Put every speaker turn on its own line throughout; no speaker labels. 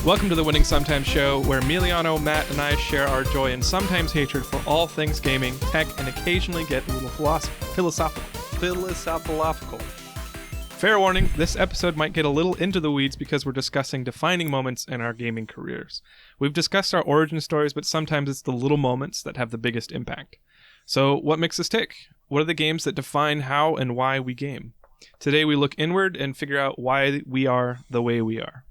Welcome to the Winning Sometimes show, where Emiliano, Matt, and I share our joy and sometimes hatred for all things gaming, tech, and occasionally get a little philosophical. Fair warning, this episode might get a little into the weeds because we're discussing defining moments in our gaming careers. We've discussed our origin stories, but sometimes it's the little moments that have the biggest impact. So, what makes us tick? What are the games that define how and why we game? Today we look inward and figure out why we are the way we are.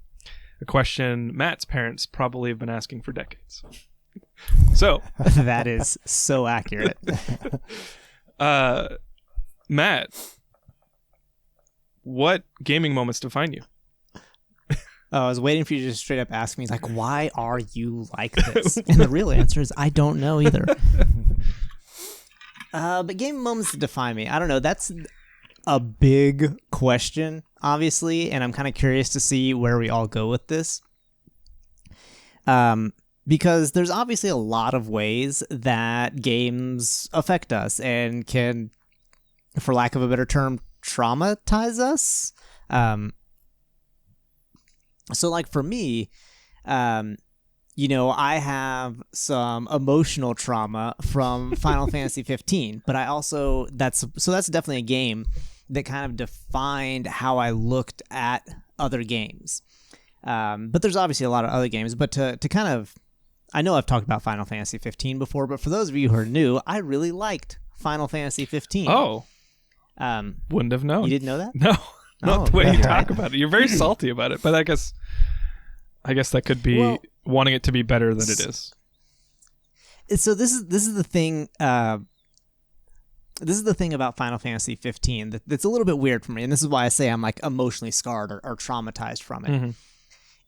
A question Matt's parents probably have been asking for decades. So
that is so accurate.
Matt, what gaming moments define you?
I was waiting for you to just straight up ask me, like, why are you like this? And the real answer is, I don't know either. But gaming moments that define me, I don't know. That's a big question, obviously, and I'm kind of curious to see where we all go with this. Because there's obviously a lot of ways that games affect us and can, for lack of a better term, traumatize us. So, like, for me, I have some emotional trauma from Final Fantasy 15, but I also, that's definitely a game that kind of defined how I looked at other games. But there's obviously a lot of other games, but to kind of, I know I've talked about Final Fantasy 15 before, but for those of you who are new, I really liked Final Fantasy 15.
Oh. Wouldn't have known.
You didn't know that?
No. Not the way you talk about it. You're very salty about it, but I guess that could be wanting it to be better than it is.
So this is the thing. This is the thing about Final Fantasy 15 that's a little bit weird for me, and this is why I say I'm like emotionally scarred or traumatized from it. Mm-hmm.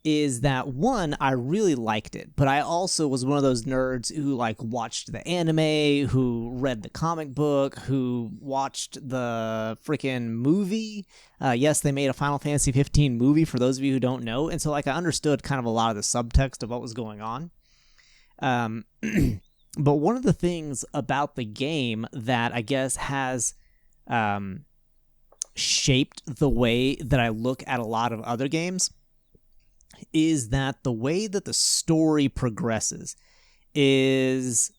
Is that one, I really liked it, but I also was one of those nerds who like watched the anime, who read the comic book, who watched the freaking movie. Yes, they made a Final Fantasy 15 movie for those of you who don't know, and so like I understood kind of a lot of the subtext of what was going on. But one of the things about the game that I guess has shaped the way that I look at a lot of other games is that the way that the story progresses is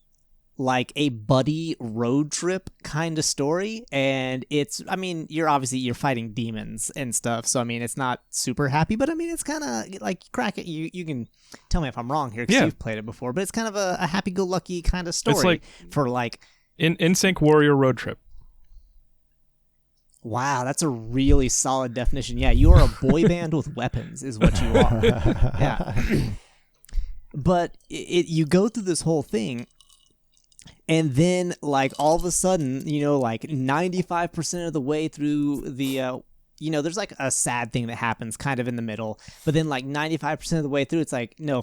like a buddy road trip kind of story. And it's, I mean, you're fighting demons and stuff. So, I mean, it's not super happy, but I mean, it's kind of like crack it. You can tell me if I'm wrong here because you've played it before, but it's kind of a happy-go-lucky kind of story. It's like for like
in-sync warrior road trip.
Wow, that's a really solid definition. Yeah, you are a boy band with weapons is what you are. Yeah. But you go through this whole thing, and then, like, all of a sudden, like 95% of the way through the, there's like a sad thing that happens kind of in the middle, but then like 95% of the way through, it's like, no,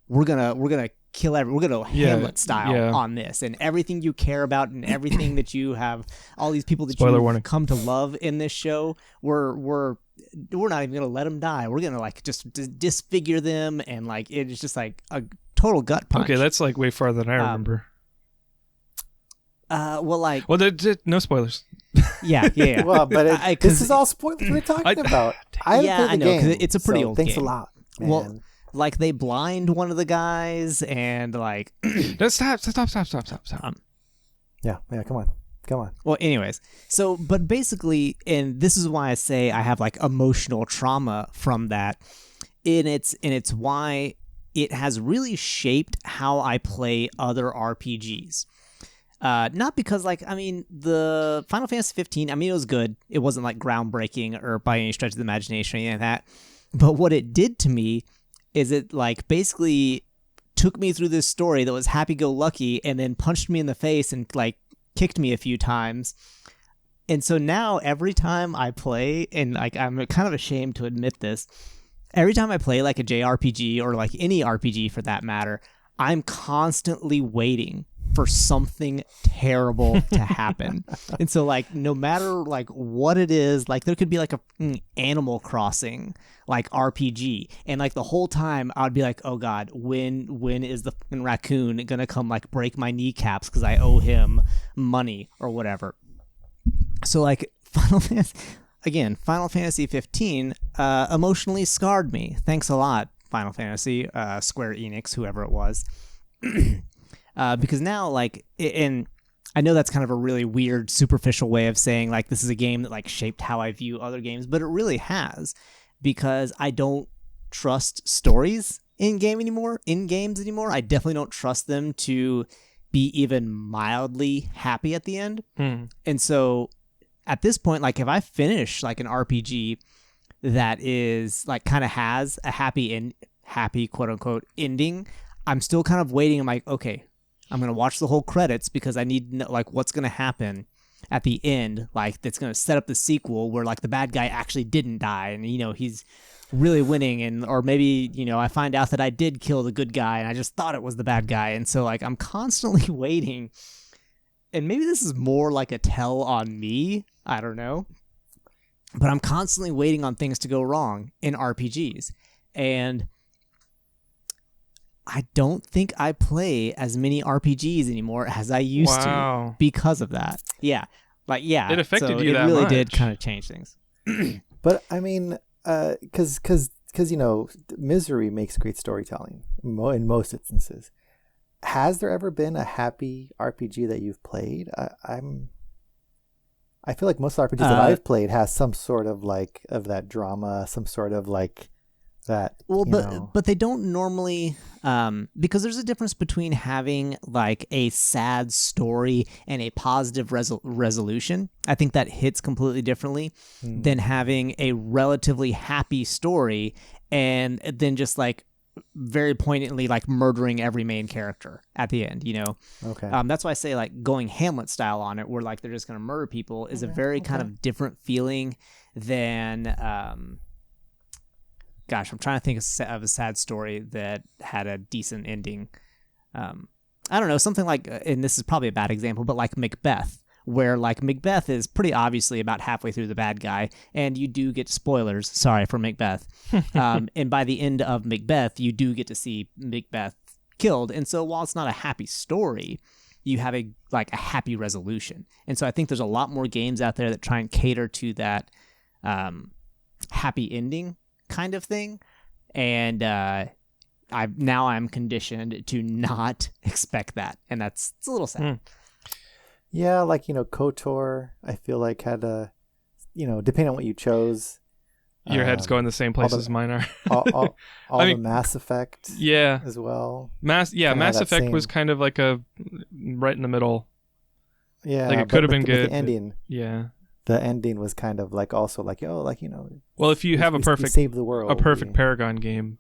we're gonna kill we're gonna Hamlet style on this, and everything you care about and everything that you have, all these people that you've come to love in this show, we're not even gonna let them die. We're gonna like just disfigure them, and like it's just like a total gut punch.
Okay, that's like way farther than I remember. No spoilers.
Yeah.
Well, but this is all spoilers we're talking about. I know, because
it's a pretty old game.
Thanks a lot, man.
Well, like they blind one of the guys, and like
stop.
Yeah, come on.
Well, anyways, so but basically, and this is why I say I have like emotional trauma from that, and it's why it has really shaped how I play other RPGs. Not because, like, I mean, the Final Fantasy 15, I mean, it was good. It wasn't, like, groundbreaking or by any stretch of the imagination or anything like that. But what it did to me is it, like, basically took me through this story that was happy-go-lucky and then punched me in the face and, like, kicked me a few times. And so now every time I play, and, like, I'm kind of ashamed to admit this, every time I play, like, a JRPG or, like, any RPG for that matter, I'm constantly waiting for something terrible to happen. And so like no matter like what it is, like there could be like a Animal Crossing like RPG, and like the whole time I'd be like, oh god, when is the fucking raccoon gonna come like break my kneecaps because I owe him money or whatever. So like Final Fantasy 15 emotionally scarred me. Thanks a lot, Final Fantasy, Square Enix, whoever it was. Because now, like, and I know that's kind of a really weird, superficial way of saying, like, this is a game that, like, shaped how I view other games, but it really has, because I don't trust stories in games anymore. I definitely don't trust them to be even mildly happy at the end. And so at this point, like, if I finish like an RPG that is like kind of has a happy quote unquote ending, I'm still kind of waiting. I'm like, okay, I'm gonna watch the whole credits because I need to know like what's gonna happen at the end, like that's gonna set up the sequel where like the bad guy actually didn't die and he's really winning, and or maybe I find out that I did kill the good guy and I just thought it was the bad guy. And so like I'm constantly waiting, and maybe this is more like a tell on me, I don't know, but I'm constantly waiting on things to go wrong in RPGs. And I don't think I play as many RPGs anymore as I used to because of that. Yeah.
It affected you
it
that
really
much.
did kind of change things.
But I mean, because misery makes great storytelling in most instances. Has there ever been a happy RPG that you've played? I feel like most RPGs that I've played has some sort of like of that drama, some sort of like that.
Well, but they don't normally, because there's a difference between having like a sad story and a positive resolution. I think that hits completely differently than having a relatively happy story and then just like very poignantly like murdering every main character at the end.
Okay.
That's why I say like going Hamlet style on it, where like they're just gonna murder people, is a very kind of different feeling than gosh, I'm trying to think of a sad story that had a decent ending. I don't know, something like, and this is probably a bad example, but like Macbeth, where like Macbeth is pretty obviously about halfway through the bad guy, and you do get spoilers, sorry for Macbeth. And by the end of Macbeth, you do get to see Macbeth killed. And so while it's not a happy story, you have a happy resolution. And so I think there's a lot more games out there that try and cater to that happy ending kind of thing, and I'm conditioned to not expect that, and it's a little sad.
Yeah, like KOTOR, I feel like had a, depending on what you chose,
your head's going the same place as mine are.
all the Mass Effect, as well.
Mass Effect was kind of like a right in the middle.
Yeah,
like it could have been good.
The ending, the ending was kind of like also like well, if you have
a perfect
save the world,
a perfect Paragon game,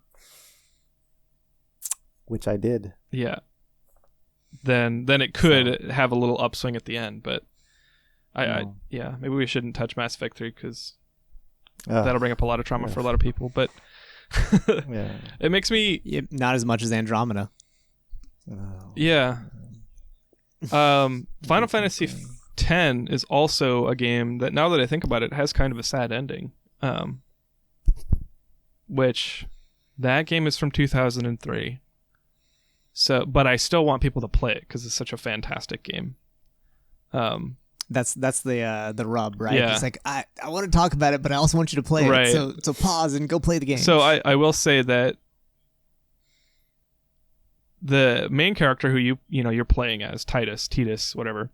which I did,
then it could have a little upswing at the end. But maybe we shouldn't touch Mass Effect 3 because that'll bring up a lot of trauma for a lot of people. But it makes me
not as much as Andromeda.
Final Fantasy 10 is also a game that, now that I think about it, has kind of a sad ending. Which that game is from 2003. So, but I still want people to play it because it's such a fantastic game.
That's the rub, right?
Yeah.
It's like I want to talk about it, but I also want you to play it. So pause and go play the game.
So I will say that the main character who you're playing as, Titus, whatever,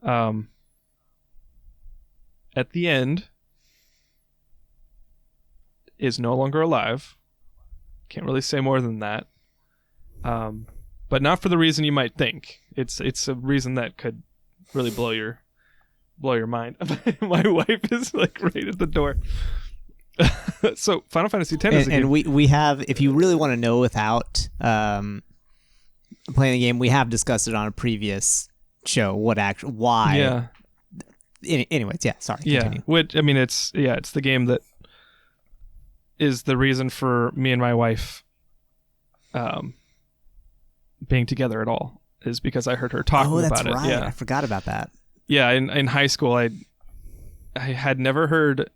at the end is no longer alive. Can't really say more than that. But not for the reason you might think. It's a reason that could really blow your mind. My wife is like right at the door. So Final Fantasy X is a game.
And we have, if you really want to know without playing the game, we have discussed it on a previous show. Why?
Yeah.
Anyways, sorry.
Yeah.
Continue.
Which, I mean, it's the game that is the reason for me and my wife being together at all, is because I heard her talking about it.
Oh, that's right.
Yeah.
I forgot about that.
Yeah, in high school, I had never heard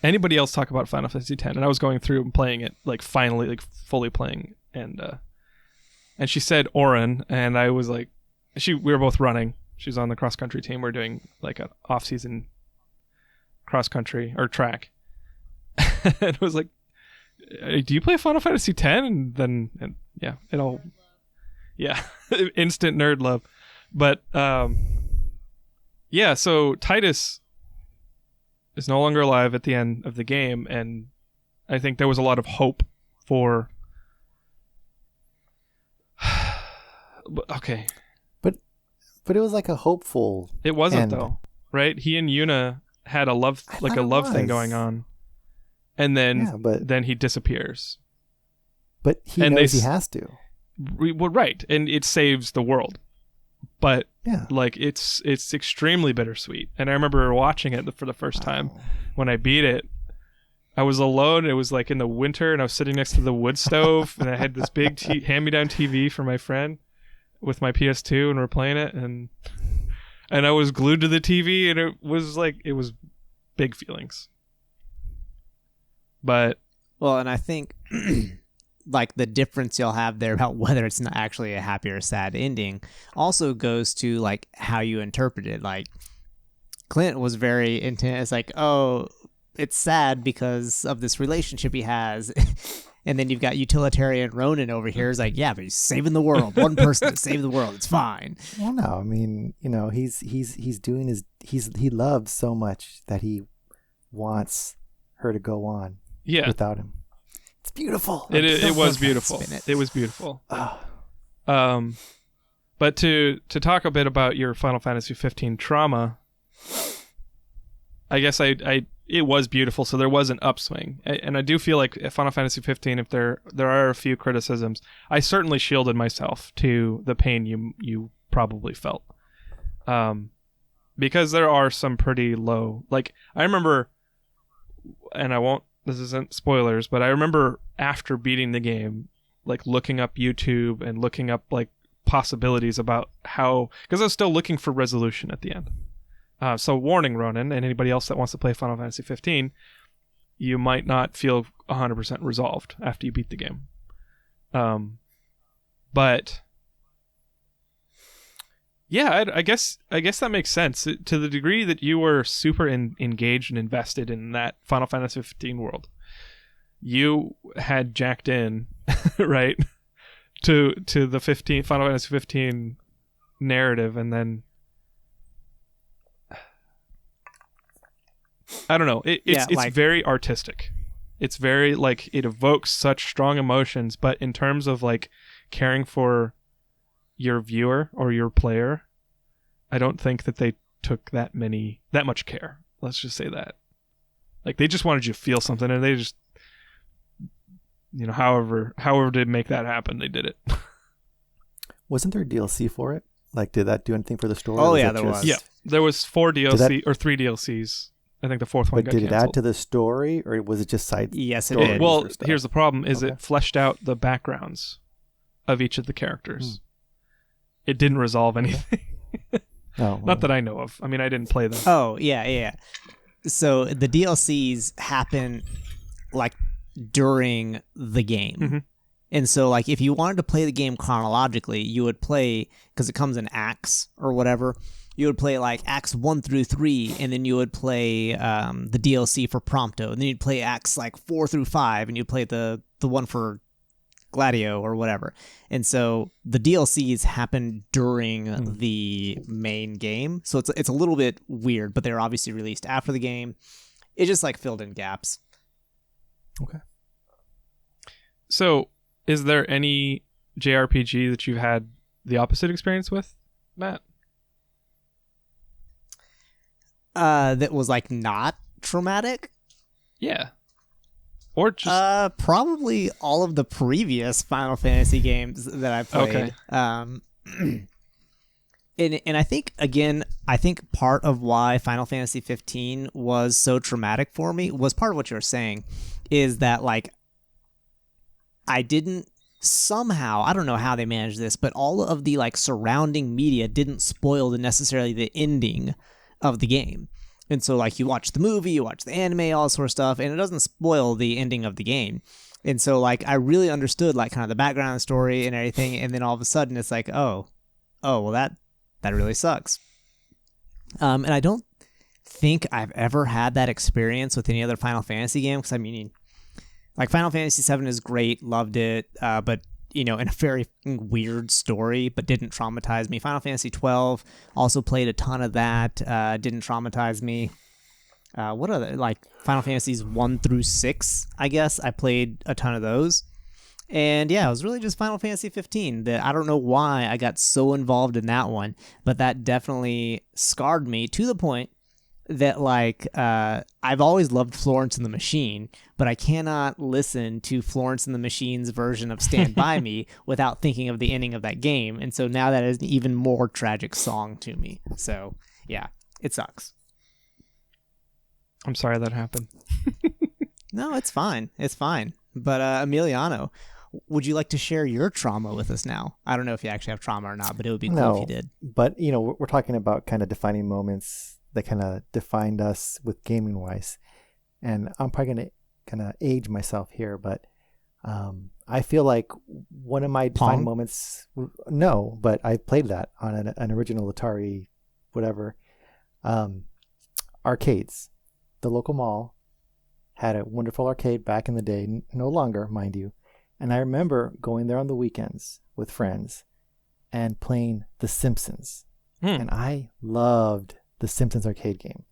anybody else talk about Final Fantasy X, and I was going through and playing it, like finally, like fully playing, and she said Orin, and I was like, we were both running. She's on the cross country team. We're doing like an off season cross country or track, and it was like, do you play Final Fantasy X? And yeah, instant nerd love. But yeah, so Titus is no longer alive at the end of the game, and I think there was a lot of hope for. Okay,
but it was like a hopeful.
it wasn't
end.
though, right? He and Yuna had a love thing going on, and then he disappears.
But he
And
knows he has to.
Well, right, and it saves the world. But
Yeah.
like it's extremely bittersweet. And I remember watching it for the first time when I beat it. I was alone. It was like in the winter, and I was sitting next to the wood stove, and I had this big hand-me-down TV for my friend with my PS2, and we're playing it, and I was glued to the TV, and it was big feelings. But
Well, and I think like the difference you'll have there about whether it's not actually a happy or sad ending also goes to like how you interpret it. Like Clint was very intent. It's like, oh, it's sad because of this relationship he has. And then you've got utilitarian Ronan over here. It's like, yeah, but he's saving the world. One person to save the world. It's fine.
Well, no, I mean, he's doing he loves so much that he wants her to go on without him. It's beautiful.
It was beautiful. It was beautiful. But to talk a bit about your Final Fantasy 15 trauma, I guess it was beautiful, so there was an upswing. And I do feel like Final Fantasy 15, if there are a few criticisms, I certainly shielded myself to the pain you probably felt. Because there are some pretty low, like I remember, and this isn't spoilers, but I remember after beating the game, like looking up YouTube and looking up like possibilities about how, because I was still looking for resolution at the end. So warning, Ronan, and anybody else that wants to play Final Fantasy 15, you might not feel 100% resolved after you beat the game. But yeah, I guess that makes sense. To the degree that you were super engaged and invested in that Final Fantasy 15 world, you had jacked in, right, to the Final Fantasy 15 narrative, and then I don't know. It's very artistic. It's very like it evokes such strong emotions, but in terms of like caring for your viewer or your player, I don't think that they took that much care. Let's just say that. Like they just wanted you to feel something, and they just, however to make that happen, they did it.
Wasn't there DLC for it? Like, did that do anything for the story?
Oh yeah, there was.
Yeah, there was 4 DLC or 3 DLCs. I think the 4th one got canceled.
But did it add to the story, or was it just side?
Yes, it did.
Well, here's the problem: it fleshed out the backgrounds of each of the characters. It didn't resolve anything. Not that I know of. I mean, I didn't play them.
Oh yeah. So the DLCs happen like during the game.
Mm-hmm.
And so, like, if you wanted to play the game chronologically, you would play, because it comes in acts or whatever, you would play, like, acts 1 through 3, and then you would play the DLC for Prompto, and then you'd play acts, like, 4 through 5, and you'd play the one for Gladio or whatever. And so the DLCs happen during the main game, so it's a little bit weird, but they're obviously released after the game. It just, like, filled in gaps.
Okay.
So, is there any JRPG that you've had the opposite experience with, Matt?
That was like not traumatic?
Yeah. Or just
probably all of the previous Final Fantasy games that I played.
Okay.
And I think part of why Final Fantasy 15 was so traumatic for me was part of what you were saying, is that like I didn't somehow, I don't know how they managed this, but all of the like surrounding media didn't spoil necessarily the ending of the game. And so like you watch the movie, you watch the anime, all that sort of stuff, and it doesn't spoil the ending of the game. And so like I really understood like kind of the background story and everything, and then all of a sudden it's like, oh well that really sucks. And I don't think I've ever had that experience with any other Final Fantasy game, because I mean, Like Final Fantasy VII is great, loved it, but in a very weird story, but didn't traumatize me. Final Fantasy 12 also played a ton of that, didn't traumatize me. What other, like Final Fantasies 1 through 6, I guess I played a ton of those. And yeah, it was really just Final Fantasy 15 that I don't know why I got so involved in that one, but that definitely scarred me to the point that I've always loved Florence and the Machine, but I cannot listen to Florence and the Machine's version of Stand By Me without thinking of the ending of that game. And so now that is an even more tragic song to me. So yeah, it sucks.
I'm sorry that happened.
No, it's fine. It's fine. But Emiliano, would you like to share your trauma with us now? I don't know if you actually have trauma or not, but it would be cool if you did.
But, we're talking about kind of defining moments that kind of defined us with gaming wise. And I'm probably going to kind of age myself here, but I feel like one of my defining moments, no, but I played that on an original Atari, whatever, arcades. The local mall had a wonderful arcade back in the day, no longer, mind you. And I remember going there on the weekends with friends and playing The Simpsons. And I loved the Simpsons arcade game.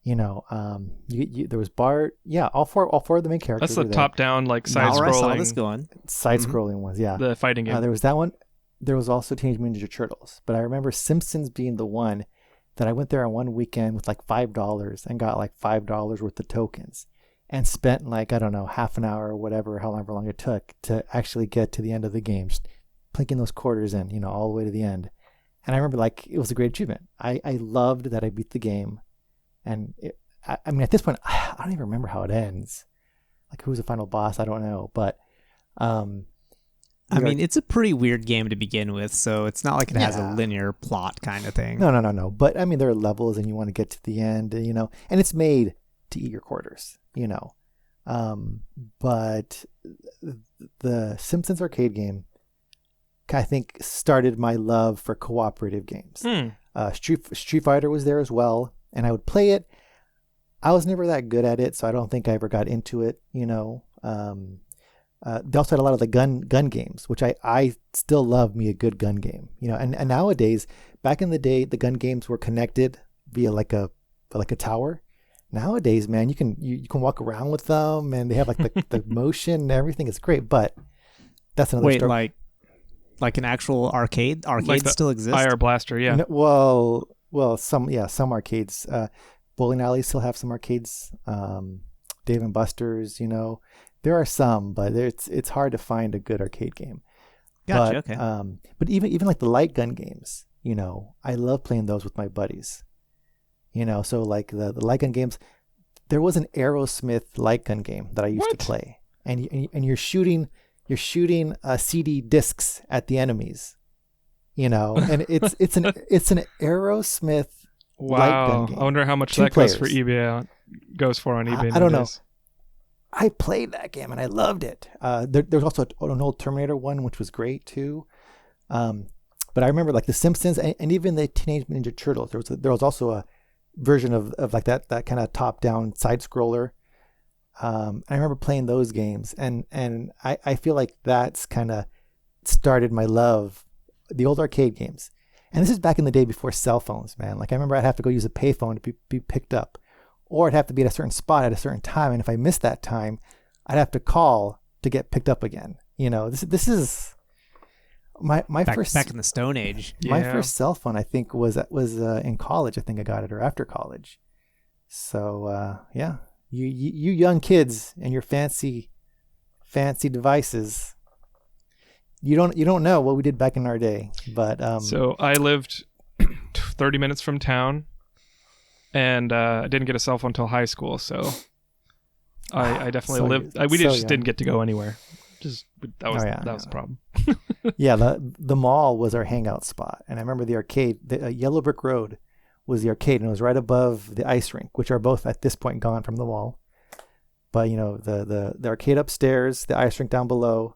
There was Bart. Yeah, all four of the main characters.
That's the top-down, side-scrolling.
I saw this going.
Side-scrolling ones, yeah.
The fighting game.
There was that one. There was also Teenage Mutant Ninja Turtles. But I remember Simpsons being the one that I went there on one weekend with $5 and got $5 worth of tokens and spent I don't know, half an hour or whatever, however long it took to actually get to the end of the game, just plinking those quarters in, all the way to the end. And I remember it was a great achievement. I loved that I beat the game. And I mean, at this point, I don't even remember how it ends. Who's the final boss? I don't know. But
I mean, it's a pretty weird game to begin with, so it's not like it has a linear plot kind of thing.
No. But I mean, there are levels, and you want to get to the end, and it's made to eat your quarters, But the Simpsons arcade game, I think, started my love for cooperative games. Street Fighter was there as well, and I would play it. I was never that good at it, so I don't think I ever got into it, They also had a lot of the gun games, which I still love me a good gun game, and nowadays, back in the day, the gun games were connected via like a tower. Nowadays, man, you can walk around with them, and they have the motion and everything. It's great, but that's another story.
Like an actual arcade? Arcades still exist?
Fire Blaster, yeah.
No, well, some arcades. Bowling alleys still have some arcades. Dave and Buster's, there are some, but it's hard to find a good arcade game.
Gotcha.
But,
Okay.
But even the light gun games, I love playing those with my buddies. So the light gun games, there was an Aerosmith light gun game that I used to play, and you're shooting CD discs at the enemies, and it's an Aerosmith light gun game.
I wonder how much
2
that
players.
goes for on eBay.
I don't know. I played that game and I loved it. There's also an old Terminator one, which was great too. But I remember The Simpsons and even the Teenage Mutant Ninja Turtles. There was also a version of that kind of top down side scroller. I remember playing those games, and I feel like that's kind of started my love, the old arcade games. And this is back in the day before cell phones, man. I remember I'd have to go use a payphone to be picked up, or I'd have to be at a certain spot at a certain time, and if I missed that time, I'd have to call to get picked up again. This is my first
back in the Stone Age.
My first cell phone, I think, was in college. I think I got it, or after college. So yeah. You young kids and your fancy devices, you don't know what we did back in our day. But
so I lived 30 minutes from town, and I didn't get a cell phone until high school. So I definitely lived. We just didn't get to go anywhere. That was the problem.
Yeah, the mall was our hangout spot, and I remember the arcade, the Yellow Brick Road was the arcade, and it was right above the ice rink, which are both at this point gone from the wall. But the arcade upstairs, the ice rink down below,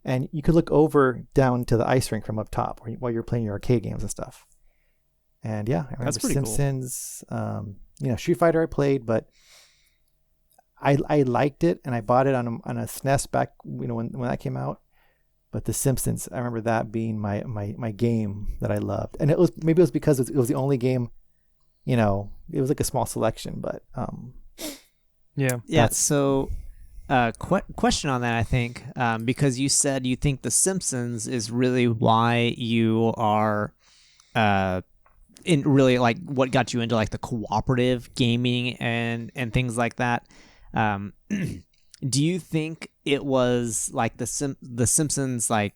and you could look over down to the ice rink from up top while you're playing your arcade games and stuff. And yeah, I remember
That's pretty
Simpsons. Street Fighter I played, but I liked it, and I bought it on a SNES back, when that came out. But The Simpsons, I remember that being my game that I loved, and it was because it was the only game, it was like a small selection, but
yeah. So, question on that, I think, because you said you think The Simpsons is really why you are, in really like what got you into like the cooperative gaming and things like that. Do you think it was like the Simpsons like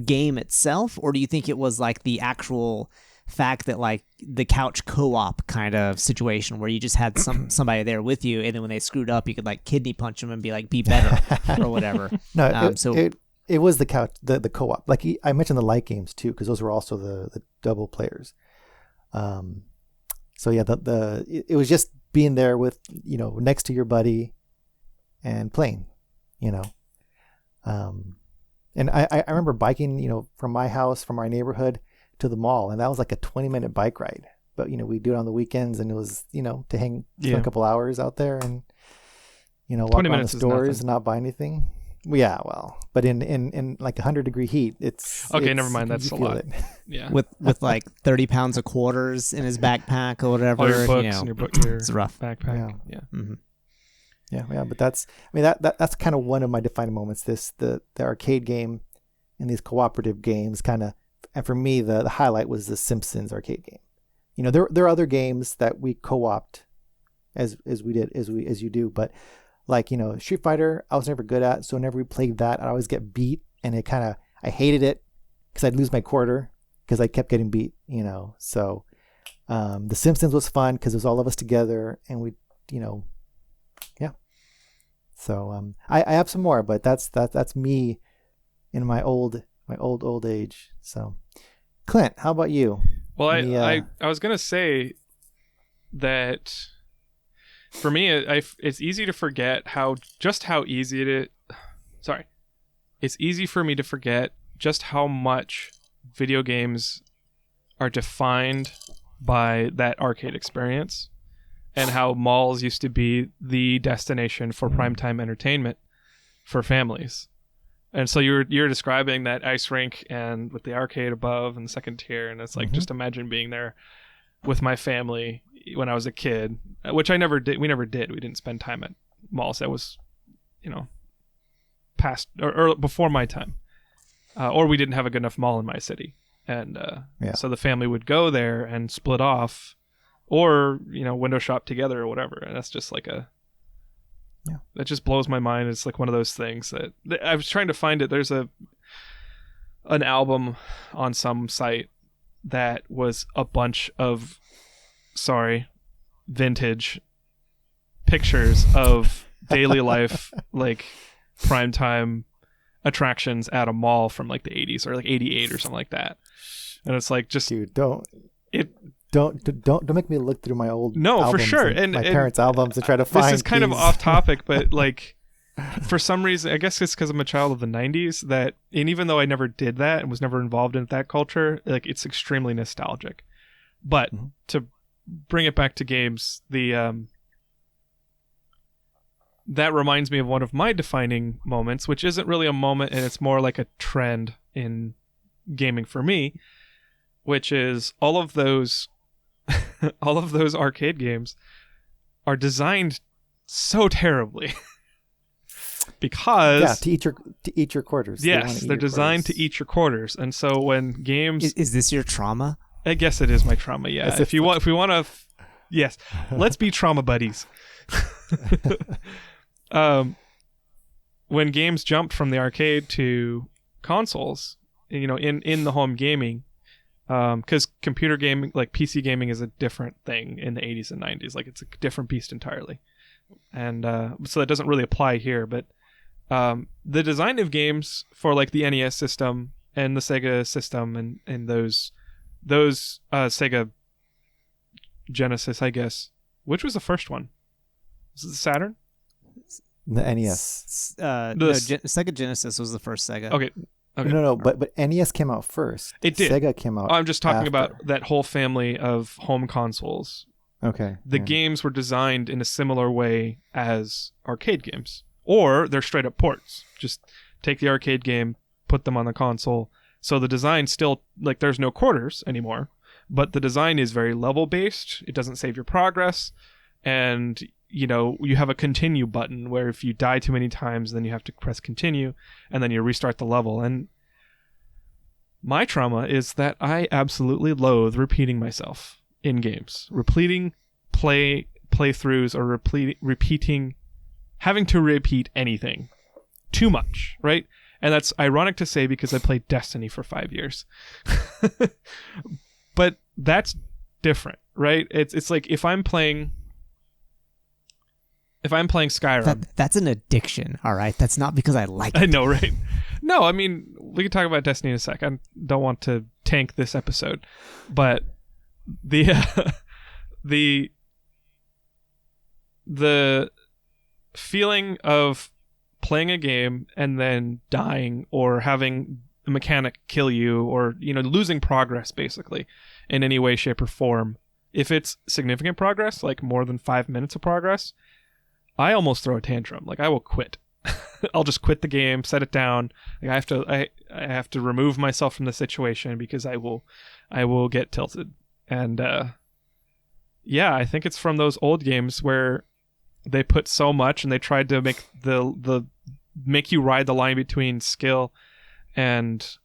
game itself, or do you think it was like the actual fact that like the couch co-op kind of situation where you just had somebody there with you, and then when they screwed up, you could like kidney punch them and be like, be better or whatever?
No, it was the couch, the co-op. Like I mentioned the light games too, because those were also the double players. So yeah, it was just being there with, next to your buddy and playing, and I remember biking, from my house, from our neighborhood to the mall, and that was like a 20-minute bike ride. But we do it on the weekends, and it was to spend a couple hours out there and walk around the stores and not buy anything. Yeah, well, but in like 100-degree heat, it's
okay. Never mind, that's a lot. Yeah,
with like 30 pounds of quarters in his backpack or whatever.
All your books and your
it's rough
backpack. Yeah.
Mm-hmm.
Yeah, but that's kind of one of my defining moments. The arcade game and these cooperative games kind of, and for me the highlight was the Simpsons arcade game. There are other games that we co-opt as you do, but like Street Fighter I was never good at, so whenever we played that I'd always get beat, and I hated it because I'd lose my quarter because I kept getting beat. So the Simpsons was fun because it was all of us together, and we yeah. So I have some more, but that's me in my old age. So Clint, how about you?
Well, I was gonna say that for me, it's easy to forget it's easy for me to forget just how much video games are defined by that arcade experience, and how malls used to be the destination for primetime entertainment for families. And so you're describing that ice rink and with the arcade above and the second tier, and it's like, just imagine being there with my family when I was a kid, which I never did. We never did. We didn't spend time at malls. That was, past or before my time, or we didn't have a good enough mall in my city, and so the family would go there and split off, or window shop together or whatever. And that's just like that just blows my mind. It's like one of those things that I was trying to find it. There's an album on some site that was a bunch of vintage pictures of daily life, like primetime attractions at a mall from like the 80s or like 88 or something like that. And it's like, just
dude, don't make me look through my old
for sure,
and my parents' albums and try to find.
This is kind of off topic, but like for some reason, I guess it's because I'm a child of the 90s, and even though I never did that and was never involved in that culture, like it's extremely nostalgic. But to bring it back to games, that reminds me of one of my defining moments, which isn't really a moment, and it's more like a trend in gaming for me, which is all of those arcade games are designed so terribly. Because
to eat your quarters.
Yes, they're designed to eat your quarters. And so when games
is this your trauma?
I guess it is my trauma. Yeah. If we want to, yes, let's be trauma buddies. When games jumped from the arcade to consoles, in the home gaming, because computer gaming, like PC gaming, is a different thing in the 80s and 90s. Like it's a different beast entirely. And so that doesn't really apply here. But the design of games for like the NES system and the Sega system and those Sega Genesis, I guess. Which was the first one? Was it the Saturn?
The NES.
Sega Genesis was the first Sega.
Okay.
No, but NES came out first.
It did.
Sega came out.
I'm just talking
after.
about that whole family of home consoles.
Okay.
The games were designed in a similar way as arcade games, or they're straight up ports. Just take the arcade game, put them on the console. So the design still, like, there's no quarters anymore, but the design is very level based. It doesn't save your progress, and you have a continue button where if you die too many times, then you have to press continue, and then you restart the level. And my trauma is that I absolutely loathe repeating myself in games, repeating playthroughs, or repeating, having to repeat anything too much, right? And that's ironic to say because I played Destiny for 5 years. But that's different, right? It's like if I'm playing Skyrim.
That's an addiction, all right? That's not because I like it.
I know, right? No, I mean, we can talk about Destiny in a sec. I don't want to tank this episode. But the feeling of playing a game and then dying, or having a mechanic kill you, or losing progress basically in any way, shape, or form, if it's significant progress, like more than 5 minutes of progress, I almost throw a tantrum. Like, I will quit. I'll just quit the game, set it down. Like, I have to remove myself from the situation because I will get tilted. And yeah, I think it's from those old games where they put so much and they tried to make make you ride the line between skill and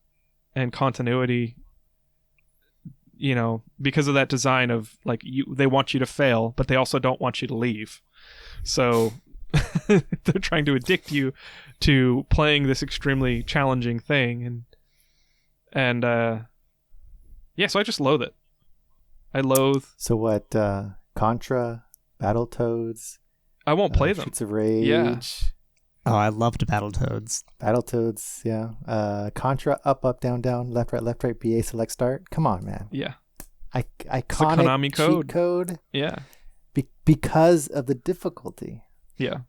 continuity, because of that design of, like, they want you to fail, but they also don't want you to leave. So they're trying to addict you to playing this extremely challenging thing, and yeah, so I just loathe it. I loathe.
So what? Contra, Battletoads.
I won't play them.
Streets of Rage.
Yeah.
Oh, I loved Battletoads.
Battletoads, yeah. Contra, up, down, left, right, BA, select, start. Come on, man.
Yeah.
Iconic
Konami
cheat code.
Yeah.
Because of the difficulty.
Yeah.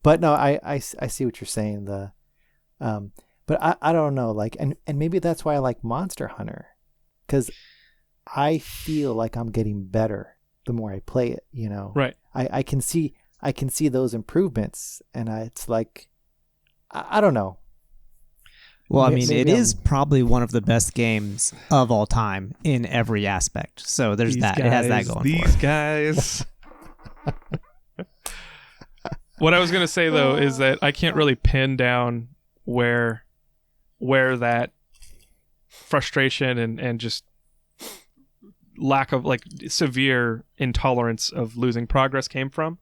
But no, I see what you're saying. But I don't know, like, and maybe that's why I like Monster Hunter, because I feel like I'm getting better the more I play it.
Right.
I can see those improvements, and it's like, I don't know.
Well, I mean, it
Maybe
is probably one of the best games of all time in every aspect. So there's that. It has that going for it.
These guys. What I was going to say, though, is that I can't really pin down where that frustration and just lack of, like, severe intolerance of losing progress came from.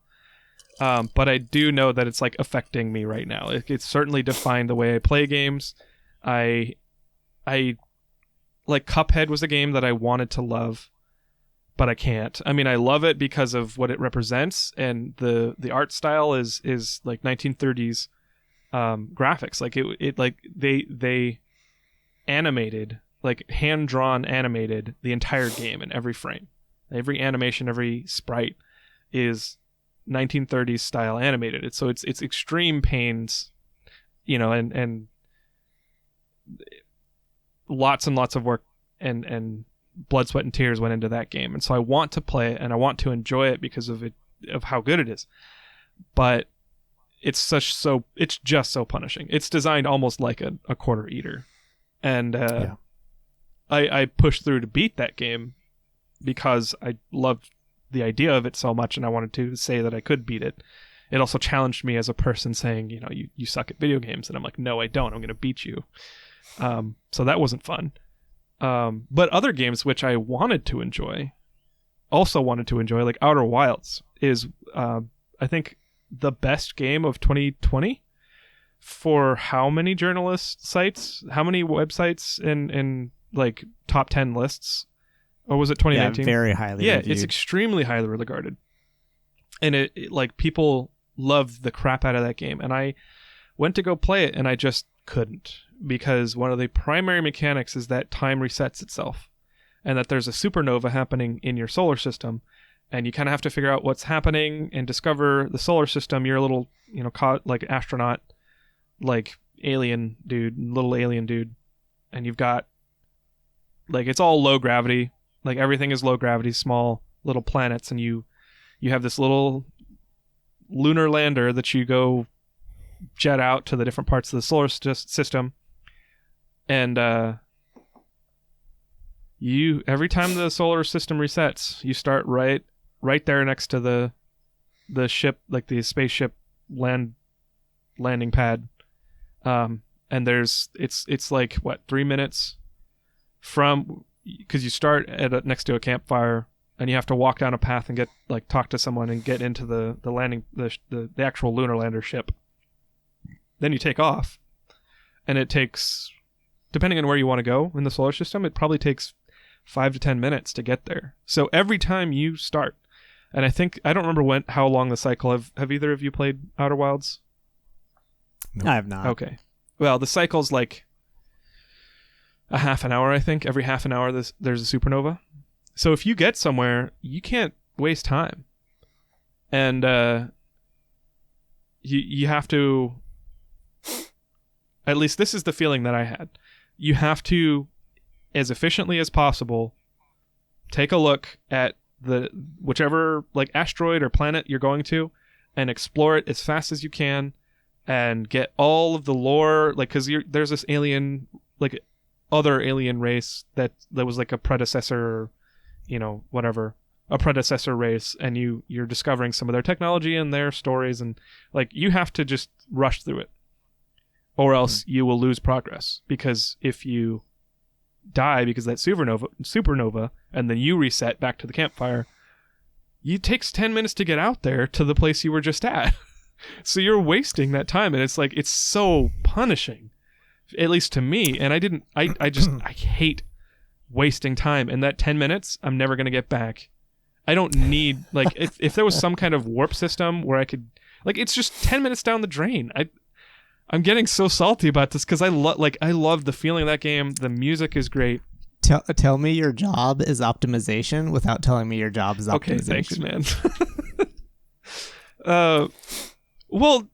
But I do know that it's, like, affecting me right now. It's certainly defined the way I play games. I like, Cuphead was a game that I wanted to love, but I can't. I mean, I love it because of what it represents, and the art style is like 1930s graphics. Like, it like they animated, like, hand-drawn animated the entire game in every frame. Every animation, every sprite is 1930s style animated. It's extreme pains, and lots and lots of work and blood, sweat, and tears went into that game. And so I want to play it and I want to enjoy it because of how good it is. But it's just so punishing. It's designed almost like a quarter eater. And I pushed through to beat that game because I loved the idea of it so much, and I wanted to say that I could beat it. It also challenged me as a person, saying, you suck at video games, and I'm like, no, I don't. I'm going to beat you. So that wasn't fun. But other games which I wanted to enjoy, like Outer Wilds is, I think, the best game of 2020 for how many journalist sites, how many websites in like top 10 lists. Or was it 2019?
Yeah, very highly reviewed.
It's extremely highly regarded. And it like, people loved the crap out of that game. And I went to go play it and I just couldn't, because one of the primary mechanics is that time resets itself, and that there's a supernova happening in your solar system, and you kind of have to figure out what's happening and discover the solar system. You're a little, like, astronaut, like, little alien dude, and you've got, like, it's all low gravity. Like, everything is low gravity, small little planets, and you have this little lunar lander that you go jet out to the different parts of the solar system, and you every time the solar system resets, you start right there next to the ship, like the spaceship landing pad, and it's like what, 3 minutes from, because you start next to a campfire, and you have to walk down a path and talk to someone and get into the landing the actual lunar lander ship. Then you take off, and it takes, depending on where you want to go in the solar system, it probably takes 5 to 10 minutes to get there. So every time you start, and I don't remember how long the cycle. Have either of you played Outer Wilds?
No. I have not.
Okay. Well, the cycle's like a half an hour, I think. Every half an hour there's a supernova. So if you get somewhere, you can't waste time. And you have to, at least this is the feeling that I had. You have to, as efficiently as possible, take a look at the whichever like asteroid or planet you're going to, and explore it as fast as you can, and get all of the lore, like, because there's this alien, like other alien race that was like a predecessor, whatever, a predecessor race, and you're discovering some of their technology and their stories, and like you have to just rush through it, or else you will lose progress, because if you die because that supernova and then you reset back to the campfire, it takes 10 minutes to get out there to the place you were just at. So you're wasting that time, and it's like, it's so punishing, at least to me. And I hate wasting time, and that 10 minutes I'm never going to get back. I don't need, like, if there was some kind of warp system where I could, like, it's just 10 minutes down the drain. I'm getting so salty about this because I love the feeling of that game. The music is great.
Tell me your job is optimization without telling me your job is optimization.
Okay, thanks, man. Well,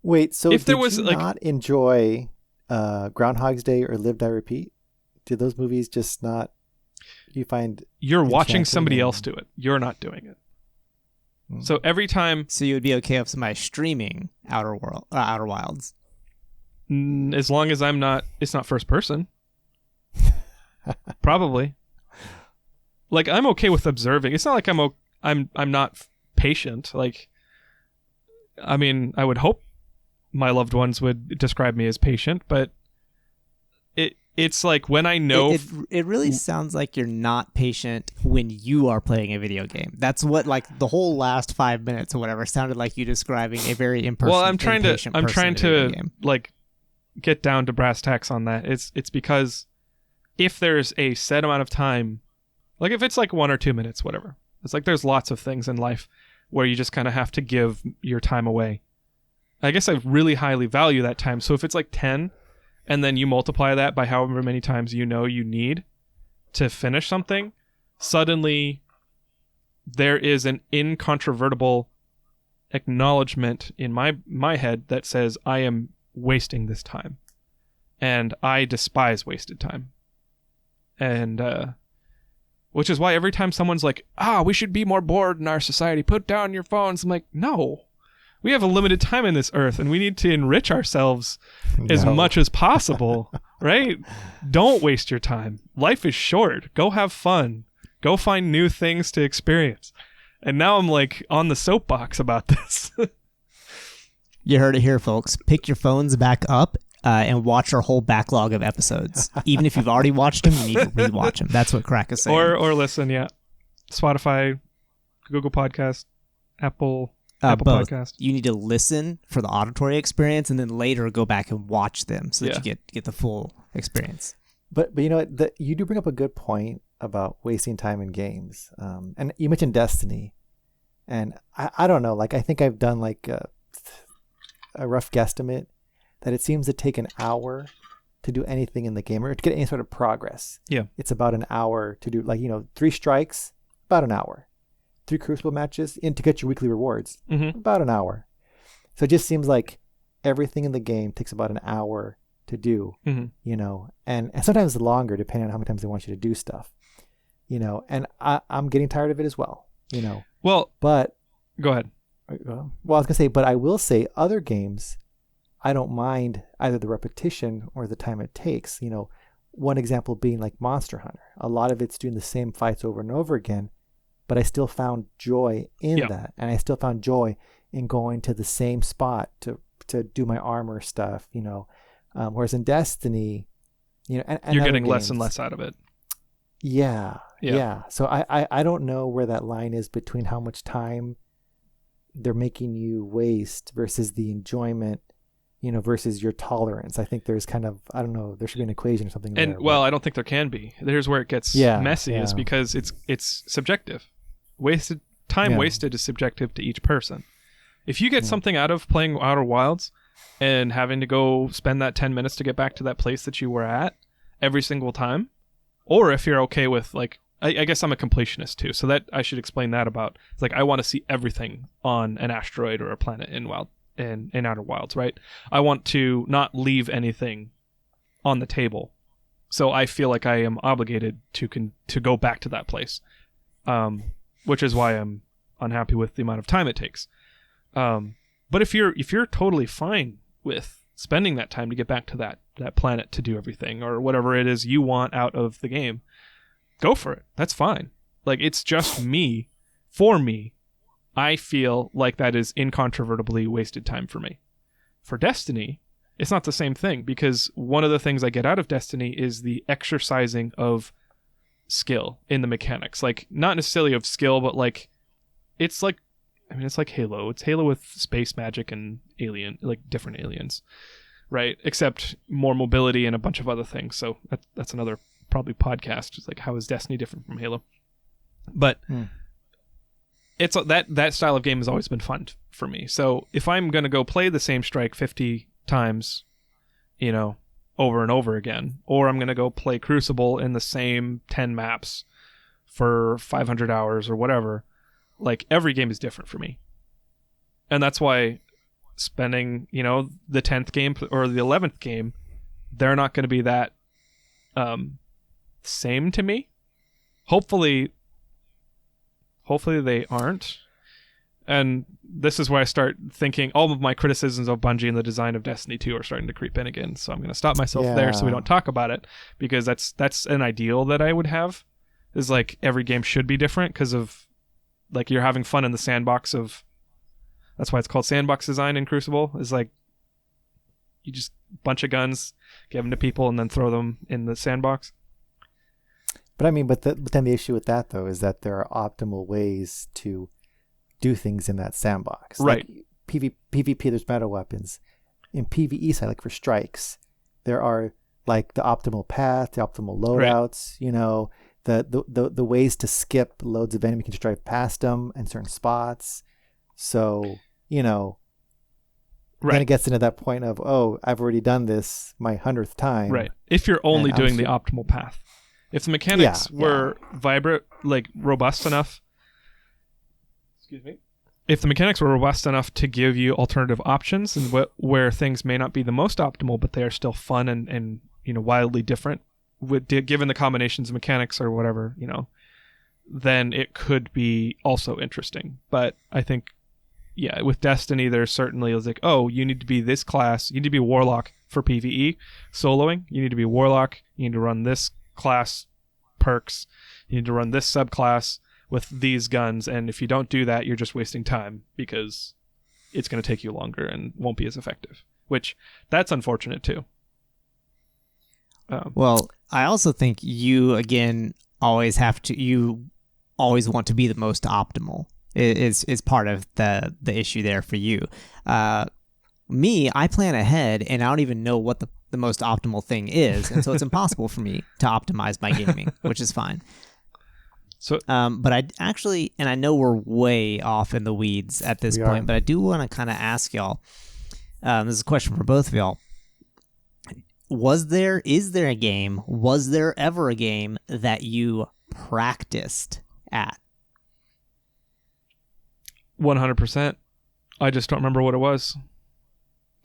wait. So
if there
did
was
you
like
not enjoy Groundhog's Day or Live Die Repeat? Did those movies just not? You find
you're watching somebody else do it. You're not doing it. So every time,
so you would be okay if somebody streaming Outer Wilds,
as long as it's not first person. Probably. Like, I'm okay with observing. It's not like I'm not patient. Like, I mean, I would hope my loved ones would describe me as patient, but it's like when I know...
It really sounds like you're not patient when you are playing a video game. That's what, like, the whole last 5 minutes or whatever sounded like you describing a very impatient.
Well, I'm trying to like get down to brass tacks on that. It's because if there's a set amount of time, like if it's like 1 or 2 minutes, whatever. It's like there's lots of things in life where you just kind of have to give your time away. I guess I really highly value that time. So if it's like 10... and then you multiply that by however many times you need to finish something, suddenly there is an incontrovertible acknowledgement in my head that says I am wasting this time. And I despise wasted time. And which is why every time someone's like, we should be more bored in our society, put down your phones, I'm like, no. We have a limited time in this earth, and we need to enrich ourselves as much as possible, right? Don't waste your time. Life is short. Go have fun. Go find new things to experience. And now I'm like on the soapbox about this.
You heard it here, folks. Pick your phones back up and watch our whole backlog of episodes. Even if you've already watched them, you need to rewatch them. That's what Crack is saying.
Or listen, yeah. Spotify, Google Podcast, Apple
both.
Podcast.
You need to listen for the auditory experience, and then later go back and watch them so that you get the full experience.
But you know what? You do bring up a good point about wasting time in games. And you mentioned Destiny, and I don't know. Like, I think I've done like a rough guesstimate that it seems to take an hour to do anything in the game or to get any sort of progress.
Yeah,
it's about an hour to do, like, 3 strikes, about an hour. 3 Crucible matches, and to get your weekly rewards, about an hour. So it just seems like everything in the game takes about an hour to do, and sometimes longer depending on how many times they want you to do stuff. and I'm getting tired of it as well,
Well,
but
go ahead.
well, I was gonna say, but I will say other games, I don't mind either the repetition or the time it takes. One example being like Monster Hunter. A lot of it's doing the same fights over and over again, but I still found joy in that, and I still found joy in going to the same spot to do my armor stuff. Whereas in Destiny, and
You're
other
getting less and
games,
less out of it.
Yeah. So I don't know where that line is between how much time they're making you waste versus the enjoyment, versus your tolerance. I think there's kind of, I don't know, there should be an equation or something.
And
there,
well, I don't think there can be. Here's where it gets messy, is because it's subjective. Time wasted is subjective to each person. If you get something out of playing Outer Wilds and having to go spend that 10 minutes to get back to that place that you were at every single time, or if you're okay with, like, I guess I'm a completionist too, so that I should explain that about. It's like I want to see everything on an asteroid or a planet in Outer Wilds, right? I want to not leave anything on the table, so I feel like I am obligated to go back to that place, which is why I'm unhappy with the amount of time it takes. But if you're totally fine with spending that time to get back to that planet to do everything or whatever it is you want out of the game, go for it. That's fine. Like, it's just me. For me, I feel like that is incontrovertibly wasted time for me. For Destiny, it's not the same thing, because one of the things I get out of Destiny is the exercising of skill in the mechanics. Like, not necessarily of skill, but like, it's like Halo. It's Halo with space magic and different aliens, right? Except more mobility and a bunch of other things. So that's another probably podcast. It's like, how is Destiny different from Halo? But it's that style of game has always been fun for me. So if I'm going to go play the same strike 50 times, over and over again, or I'm going to go play Crucible in the same 10 maps for 500 hours or whatever, like, every game is different for me. And that's why spending, the 10th game or the 11th game, they're not going to be that same to me. Hopefully they aren't. And this is where I start thinking all of my criticisms of Bungie and the design of Destiny 2 are starting to creep in again. So I'm going to stop myself there so we don't talk about it, because that's an ideal that I would have, is like every game should be different, because of, like, you're having fun in the sandbox of, that's why it's called sandbox design in Crucible, is like, you just bunch of guns, give them to people, and then throw them in the sandbox.
But I mean, but then the issue with that, though, is that there are optimal ways to do things in that sandbox.
Right.
Like PvP, there's meta weapons. In PvE side, like for strikes, there are like the optimal path, the optimal loadouts, the ways to skip loads of enemy, can just drive past them in certain spots. So, then it gets into that point of, oh, I've already done this my 100th time.
Right. If you're only doing the optimal path. If the mechanics were vibrant, like robust enough. Excuse me. If the mechanics were robust enough to give you alternative options, and where things may not be the most optimal, but they are still fun and wildly different, given the combinations of mechanics or whatever, then it could be also interesting. But I think, with Destiny, there's certainly, it's like, oh, you need to be this class. You need to be Warlock for PvE soloing. You need to be Warlock. You need to run this class perks. You need to run this subclass with these guns. And if you don't do that, you're just wasting time, because it's going to take you longer and won't be as effective. Which, that's unfortunate too.
Well, I also think you, again, always want to be the most optimal. Is part of the issue there for you. Me, I plan ahead, and I don't even know what the most optimal thing is, and so it's impossible for me to optimize my gaming, which is fine. So, but I actually, and I know we're way off in the weeds at this point, but I do want to kind of ask y'all. This is a question for both of y'all. Was there ever a game that you practiced at?
100%. I just don't remember what it was.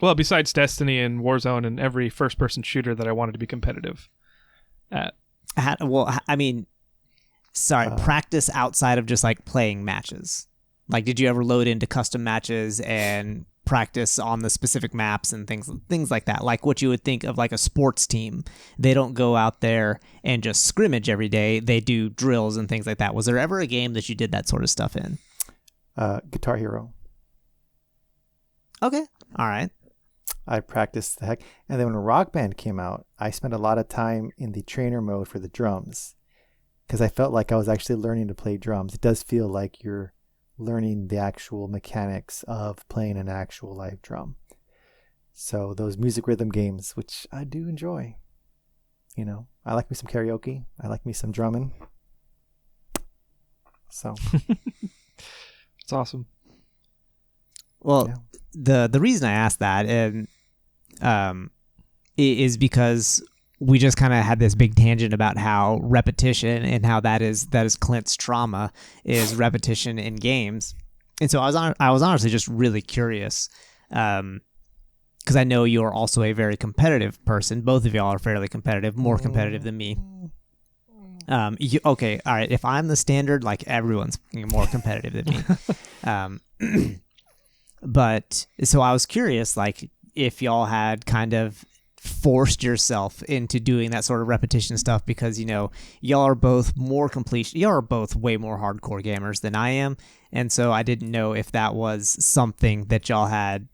Well, besides Destiny and Warzone and every first-person shooter that I wanted to be competitive at.
Well, I mean, Sorry, practice outside of just like playing matches. Like, did you ever load into custom matches and practice on the specific maps and things like that? Like what you would think of like a sports team. They don't go out there and just scrimmage every day. They do drills and things like that. Was there ever a game that you did that sort of stuff in?
Guitar Hero.
Okay. All right.
I practiced the heck. And then when Rock Band came out, I spent a lot of time in the trainer mode for the drums because I felt like I was actually learning to play drums. It does feel like you're learning the actual mechanics of playing an actual live drum. So those music rhythm games, which I do enjoy. You know, I like me some karaoke. I like me some drumming. So
it's awesome.
Well, yeah. The reason I asked that is because we just kind of had this big tangent about how repetition and how that is Clint's trauma is repetition in games, and so I was honestly just really curious, because I know you're also a very competitive person. Both of y'all are fairly competitive, more competitive than me. Okay, all right. If I'm the standard, like everyone's more competitive than me. But so I was curious, like if y'all had kind of forced yourself into doing that sort of repetition stuff, because y'all are both y'all are both way more hardcore gamers than I am, and so I didn't know if that was something that y'all had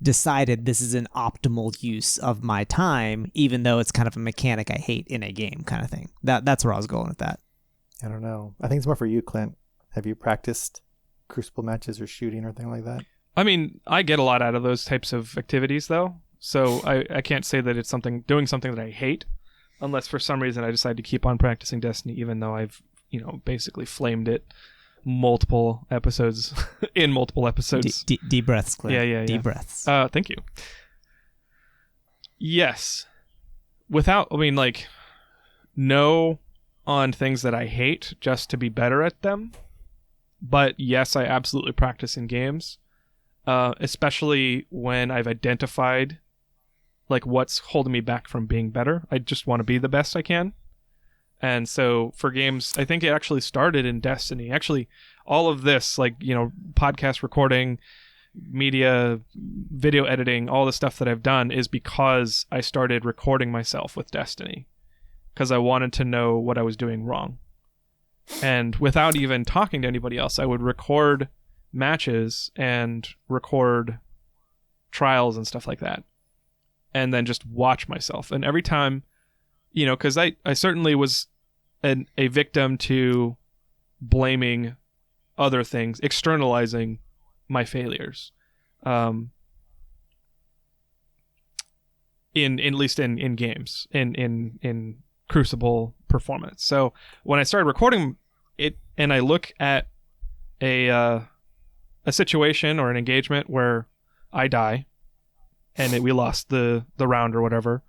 decided this is an optimal use of my time, even though it's kind of a mechanic I hate in a game kind of thing. That's where I was going with that.
I don't know. I think it's more for you, Clint. Have you practiced Crucible matches or shooting or anything like that?
I mean, I get a lot out of those types of activities, though. So I can't say that it's doing something that I hate, unless for some reason I decide to keep on practicing Destiny, even though I've, basically flamed it multiple episodes in multiple episodes.
Deep breaths, Clint.
Yeah.
Deep breaths.
Thank you. Yes. No on things that I hate just to be better at them. But yes, I absolutely practice in games. Especially when I've identified like what's holding me back from being better. I just want to be the best I can. And so for games, I think it actually started in Destiny. Actually, all of this, like, podcast recording, media, video editing, all the stuff that I've done is because I started recording myself with Destiny. Because I wanted to know what I was doing wrong. And without even talking to anybody else, I would record matches and record trials and stuff like that, and then just watch myself. And every time, because I certainly was a victim to blaming other things, externalizing my failures, in at least in games, in Crucible performance. So when I started recording it and I look at a situation or an engagement where I die and we lost the round or whatever,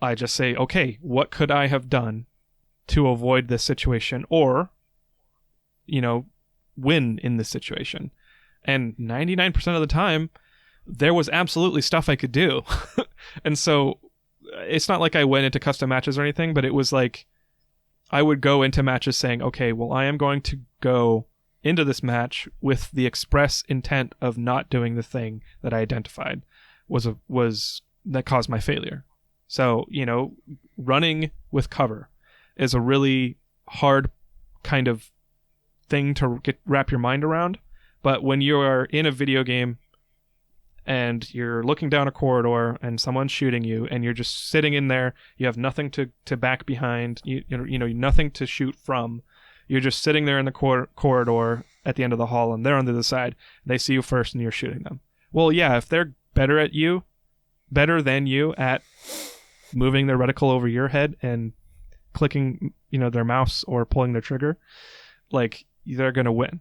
I just say, okay, what could I have done to avoid this situation or, win in this situation? And 99% of the time, there was absolutely stuff I could do. And so it's not like I went into custom matches or anything, but it was like I would go into matches saying, okay, well, I am going to go into this match with the express intent of not doing the thing that I identified was that caused my failure. So, running with cover is a really hard kind of thing to wrap your mind around. But when you are in a video game and you're looking down a corridor and someone's shooting you and you're just sitting in there, you have nothing to back behind, nothing to shoot from. You're just sitting there in the corridor at the end of the hall, and they're on the other side. They see you first, and you're shooting them. Well, yeah, if they're better than you at moving their reticle over your head and clicking, their mouse or pulling their trigger, like, they're going to win.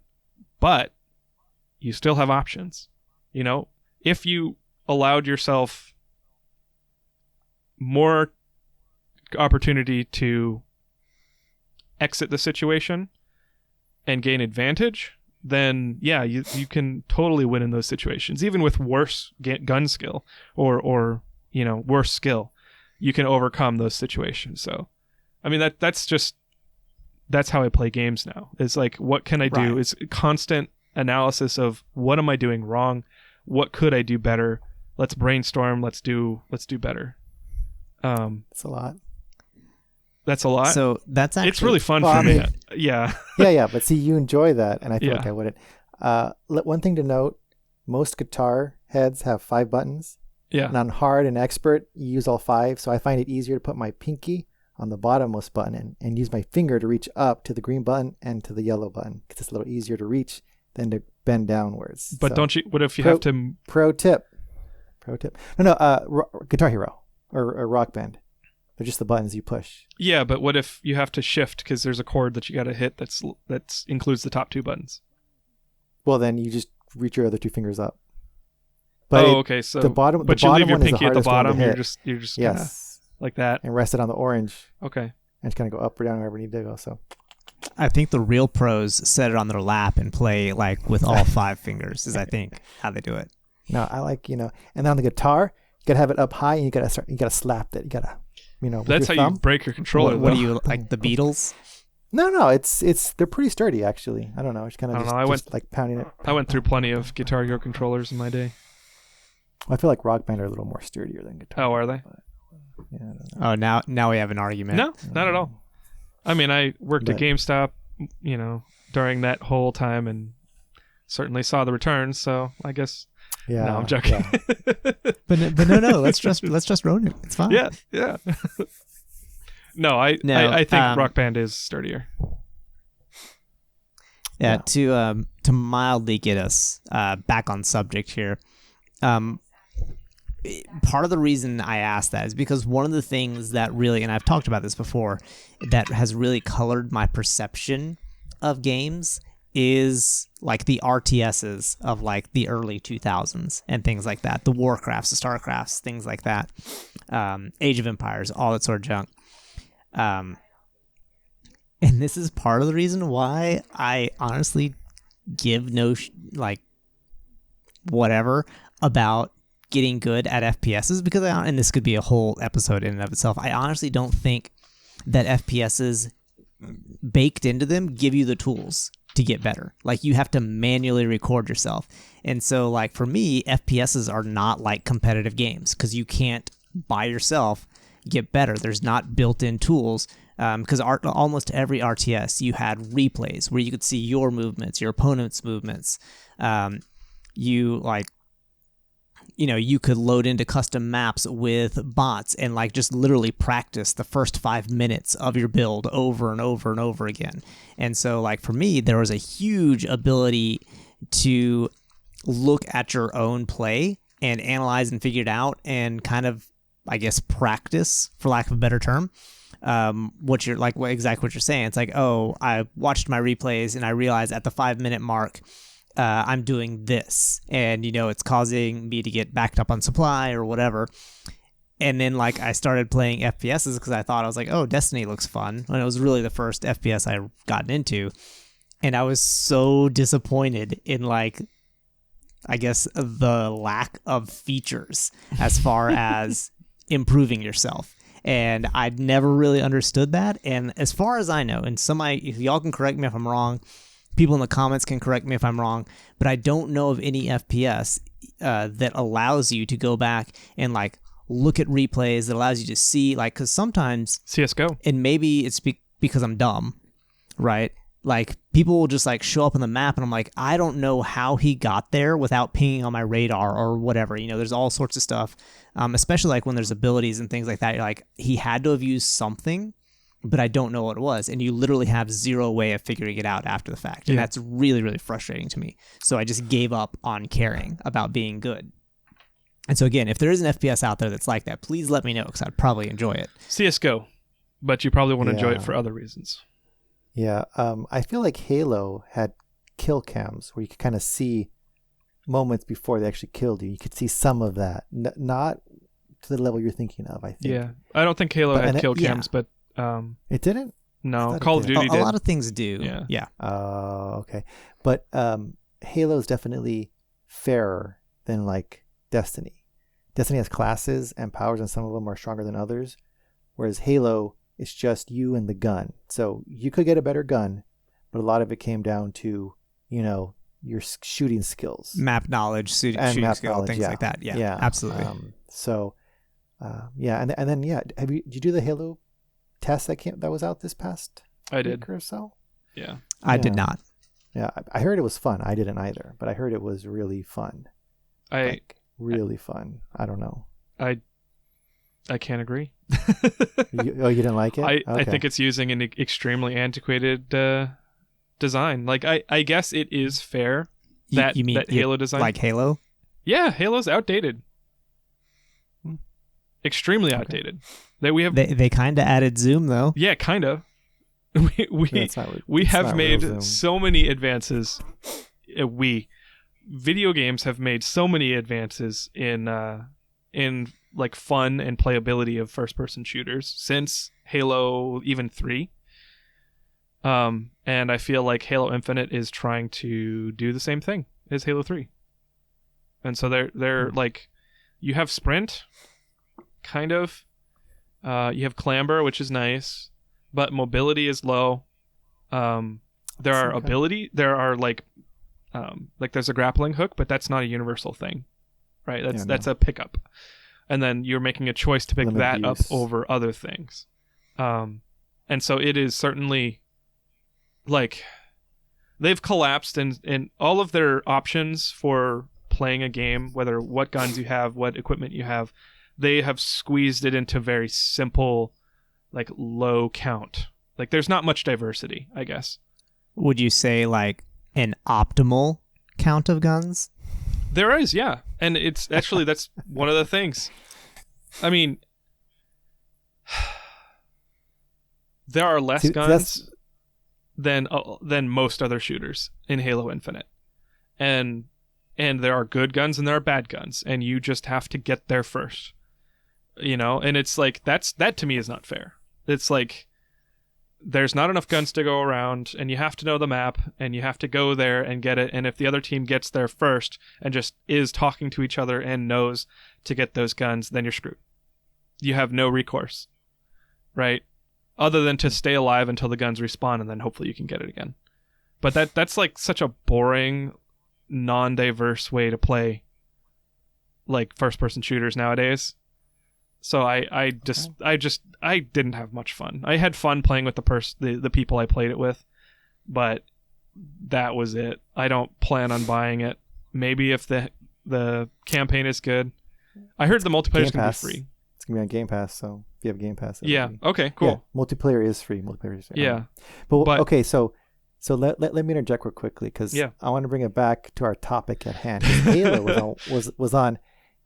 But you still have options. If you allowed yourself more opportunity to exit the situation and gain advantage, then yeah, you can totally win in those situations. Even with worse gun skill or worse skill, you can overcome those situations. So I mean, that's just that's how I play games now. It's like, what can I do?
Right.
It's constant analysis of what am I doing wrong? What could I do better? Let's brainstorm. Let's do better.
It's a lot.
That's a lot.
So that's actually
It's really fun
Well,
for
I
me.
mean-
Yeah.
Yeah. But see, you enjoy that, and I feel
Yeah.
like I wouldn't. One thing to note: most guitar heads have 5 buttons,
Yeah.
and on hard and expert, you use all 5. So I find it easier to put my pinky on the bottommost button and use my finger to reach up to the green button and to the yellow button, because it's a little easier to reach than to bend downwards.
But
So,
don't you? What if you
Pro-
have to?
Pro tip. No. Guitar Hero or Rock Band. They're just the buttons you push.
Yeah, but what if you have to shift because there's a chord that you got to hit that's includes the top 2 buttons?
Well, then you just reach your other 2 fingers up.
Okay. So
the bottom.
but
the
you
bottom
leave your
one is the
pinky at the
hardest one to
bottom. You're
hit.
just kinda
Yes,
like that.
and rest it on the orange,
Okay.
and just kind of go up or down wherever you need to go. So
I think the real pros set it on their lap and play like with all 5 fingers is I think how they do it.
no, I like and then on the guitar, you gotta have it up high, and you gotta slap it. You gotta with
That's how
your thumb.
you break your controller.
What
though.
do you like the Beatles?
No, it's they're pretty sturdy actually. I don't know, it's kind
I
of
don't
just,
know,
like pounding it.
I went through plenty of Guitar Hero controllers in my day.
I feel like Rock Band are a little more sturdier than guitar.
Oh, are they?
But, yeah, I don't know.
Oh, now we have an argument.
No, not at all. I mean, I worked at
But-
GameStop, during that whole time, and certainly saw the returns. So I guess
Yeah,
no, I'm joking.
yeah.
But no, let's just Ronin. It's fine.
Yeah. No, I think Rock Band is sturdier.
Yeah,
Yeah.
to mildly get us back on subject here, part of the reason I asked that is because one of the things that really, and I've talked about this before, that has really colored my perception of games is like the RTSs of like the early 2000s and things like that, the Warcrafts, the Starcrafts, things like that, Age of Empires, all that sort of junk. And this is part of the reason why I honestly give no whatever about getting good at FPSs, because and this could be a whole episode in and of itself. I honestly don't think that FPSs baked into them give you the tools to get better. Like, you have to manually record yourself. And so like for me, FPSs are not like competitive games, because you can't by yourself get better. There's not built-in tools. Because almost every RTS, you had replays where you could see your movements, your opponent's movements. You could load into custom maps with bots and like just literally practice the first 5 minutes of your build over and over and over again. And so like for me, there was a huge ability to look at your own play and analyze and figure it out and kind of, I guess, practice, for lack of a better term. Exactly what you're saying. It's like, oh, I watched my replays and I realized at the 5 minute mark, I'm doing this, and it's causing me to get backed up on supply or whatever. And then like I started playing FPSs because I thought, I was like, oh, Destiny looks fun, and it was really the first FPS I gotten into, and I was so disappointed in like, I guess, the lack of features as far as improving yourself. And I'd never really understood that. And as far as I know, and if y'all can correct me if I'm wrong, people in the comments can correct me if I'm wrong, but I don't know of any FPS that allows you to go back and like look at replays, that allows you to see, like, because sometimes
CS:GO.
and maybe it's because I'm dumb, right? Like, people will just like show up on the map and I'm like, I don't know how he got there without pinging on my radar or whatever. There's all sorts of stuff, especially like when there's abilities and things like that. You're like, he had to have used something, but I don't know what it was. And you literally have zero way of figuring it out after the fact. And that's really, really frustrating to me. So I just gave up on caring about being good. And so again, if there is an FPS out there that's like that, please let me know, because I'd probably enjoy it.
CS:GO, but you probably want to enjoy
Yeah.
it for other reasons.
Yeah, I feel like Halo had kill cams where you could kind of see moments before they actually killed you. You could see some of that, not to the level you're thinking of, I think.
Yeah, I don't think Halo had kill
yeah.
cams, but
It didn't?
no,
thought
Call
it
of
did.
Duty
A
did.
lot of things do.
Yeah.
Yeah.
Oh, okay. But Halo is definitely fairer than like Destiny. Destiny has classes and powers, and some of them are stronger than others. Whereas Halo, It's just you and the gun. So you could get a better gun, but a lot of it came down to, your shooting skills.
Map knowledge, shooting
map
skill,
knowledge,
things like that. Yeah, absolutely.
Did you do the Halo test that was out this past
I did.
week or so?
Yeah.
I did not.
Yeah, I heard it was fun. I didn't either, but I heard it was really fun. Really fun. I don't know.
I can't agree.
You didn't like it?
I think it's using an extremely antiquated design. Like I guess it is fair that
you mean
that Halo design,
like Halo?
Yeah, Halo's outdated. Extremely outdated. That we have.
They kind of added zoom though.
Yeah, kind of. We have made so many advances. Video games have made so many advances in like fun and playability of first person shooters since Halo even 3. And I feel like Halo Infinite is trying to do the same thing as Halo 3. And so they're like, you have sprint, kind of. You have clamber, which is nice, but mobility is low. There are like there's a grappling hook, but that's not a universal thing, right? That's a pickup, and then you're making a choice to pick that up over other things. And so it is certainly like they've collapsed in all of their options for playing a game, whether what guns you have, what equipment you have, they have squeezed it into very simple, like low count. Like there's not much diversity, I guess.
Would you say like an optimal count of guns?
There is, yeah. And it's actually, that's one of the things. I mean, there are less guns than most other shooters in Halo Infinite. And there are good guns and there are bad guns, and you just have to get there first. And it's like that to me is not fair. It's like there's not enough guns to go around, and you have to know the map, and you have to go there and get it. And if the other team gets there first and just is talking to each other and knows to get those guns, then you're screwed. You have no recourse, right? Other than to stay alive until the guns respawn, and then hopefully you can get it again. But that's like such a boring, non-diverse way to play like first-person shooters nowadays. So I didn't have much fun. I had fun playing with the people I played it with, but that was it. I don't plan on buying it. Maybe if the campaign is good. I heard the multiplayer is going to be free.
It's going to be on Game Pass, so if you have Game Pass.
Yeah, okay, cool.
Yeah, multiplayer is free.
Yeah.
But okay, so let me interject real quickly, because
yeah.
I want to bring it back to our topic at hand. Halo was on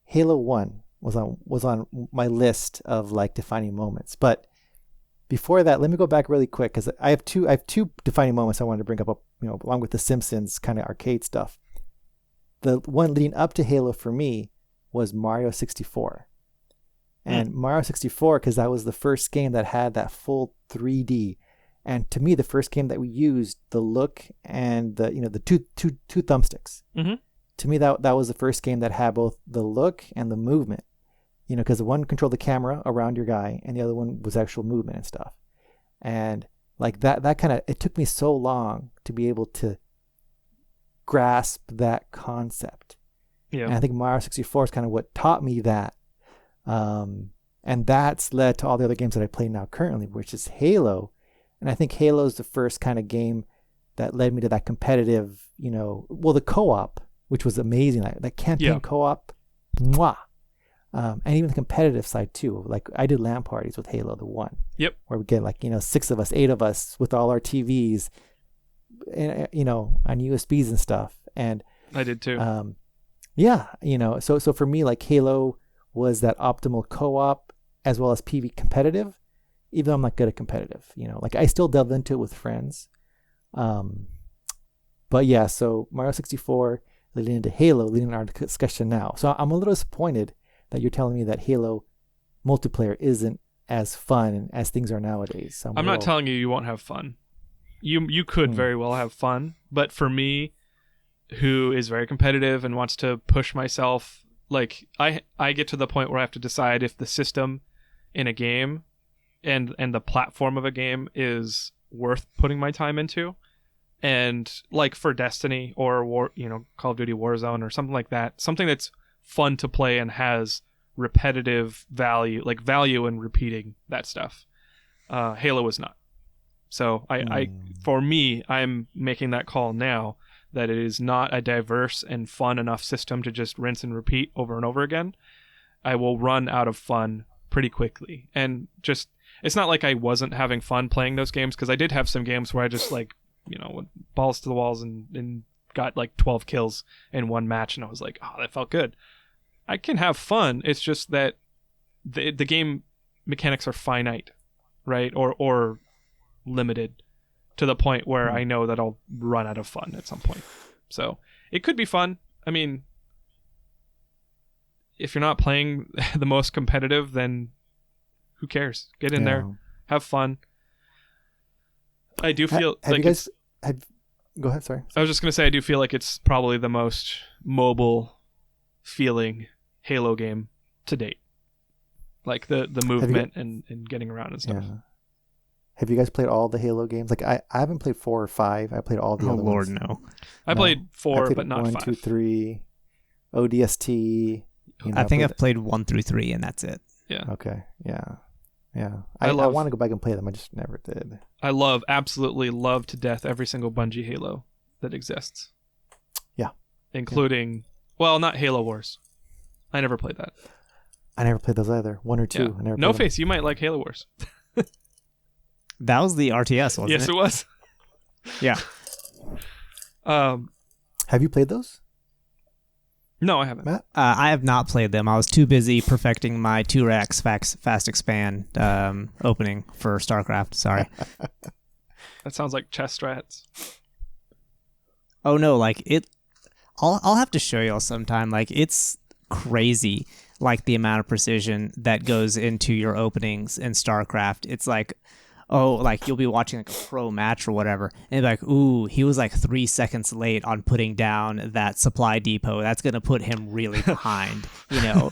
Halo 1 was on my list of like defining moments. But before that, let me go back really quick, because I have two defining moments I wanted to bring up, along with the Simpsons kind of arcade stuff. The one leading up to Halo for me was Mario 64. And Mario 64, because that was the first game that had that full 3D. And to me, the first game that we used the look and the two thumbsticks.
Mm-hmm.
To me, that was the first game that had both the look and the movement. Because the one controlled the camera around your guy, and the other one was actual movement and stuff. And like that kind of, it took me so long to be able to grasp that concept. Yeah. And I think Mario 64 is kind of what taught me that. And that's led to all the other games that I play now currently, which is Halo. And I think Halo is the first kind of game that led me to that competitive, the co-op, which was amazing. That campaign co-op, mwah. And even the competitive side too. Like I did LAN parties with Halo, the 1.
Yep.
Where we get 6 of us, 8 of us with all our TVs, and, on USBs and stuff. And
I did too.
So for me, like Halo was that optimal co-op as well as PV competitive, even though I'm not good at competitive, like I still delve into it with friends. But yeah, so Mario 64 leading into Halo, leading our discussion now. So I'm a little disappointed that you're telling me that Halo multiplayer isn't as fun as things are nowadays. So
I'm not telling you won't have fun. You could very well have fun, but for me, who is very competitive and wants to push myself, like I get to the point where I have to decide if the system in a game and the platform of a game is worth putting my time into. And like for Destiny or Call of Duty Warzone or something like that, something that's fun to play and has repetitive value, like value in repeating that stuff. Halo is not. So for me, I'm making that call now that it is not a diverse and fun enough system to just rinse and repeat over and over again. I will run out of fun pretty quickly. And just, it's not like I wasn't having fun playing those games, because I did have some games where I just like, went balls to the walls and got like 12 kills in one match, and I was like, oh, that felt good. I can have fun. It's just that the game mechanics are finite, right? Or limited to the point where I know that I'll run out of fun at some point. So it could be fun. I mean, if you're not playing the most competitive, then who cares? Get in there, have fun. I do feel
have
like
you guys go ahead, sorry.
I was just going to say, I do feel like it's probably the most mobile feeling Halo game to date. Like the movement and getting around and stuff. Yeah.
Have you guys played all the Halo games? Like I haven't played 4 or 5. I played all the other ones.
No.
I played 4, but not
1,
5.
2, 3, ODST.
I think I've played 1 through 3, and that's it.
Yeah.
Okay. Yeah. I want to go back and play them. I just never did.
I absolutely love to death every single Bungie Halo that exists.
Yeah.
Including, well, not Halo Wars. I never played that.
I never played those either. 1 or 2.
Yeah.
I never
No
played
Face, you might like Halo Wars.
That was the RTS, wasn't it?
Yes, it was.
Yeah.
Have you played those?
No, I haven't.
Matt?
I have not played them. I was too busy perfecting my 2-Rax fast expand opening for StarCraft. Sorry.
That sounds like chess strats.
Oh no, like it. I'll have to show y'all sometime. Like it's crazy, like the amount of precision that goes into your openings in StarCraft. It's like, oh, like you'll be watching like a pro match or whatever, and like, ooh, he was like 3 seconds late on putting down that supply depot. That's gonna put him really behind,
I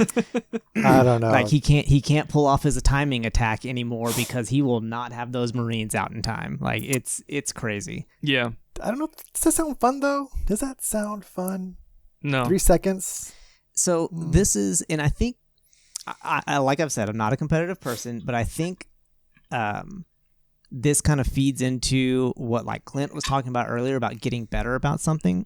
don't know.
Like he can't pull off his timing attack anymore because he will not have those Marines out in time. Like it's crazy.
Yeah.
I don't know. Does that sound fun though? Does that sound fun?
No.
3 seconds.
So this is, and I think, I like I've said, I'm not a competitive person, but I think this kind of feeds into what like Clint was talking about earlier about getting better about something.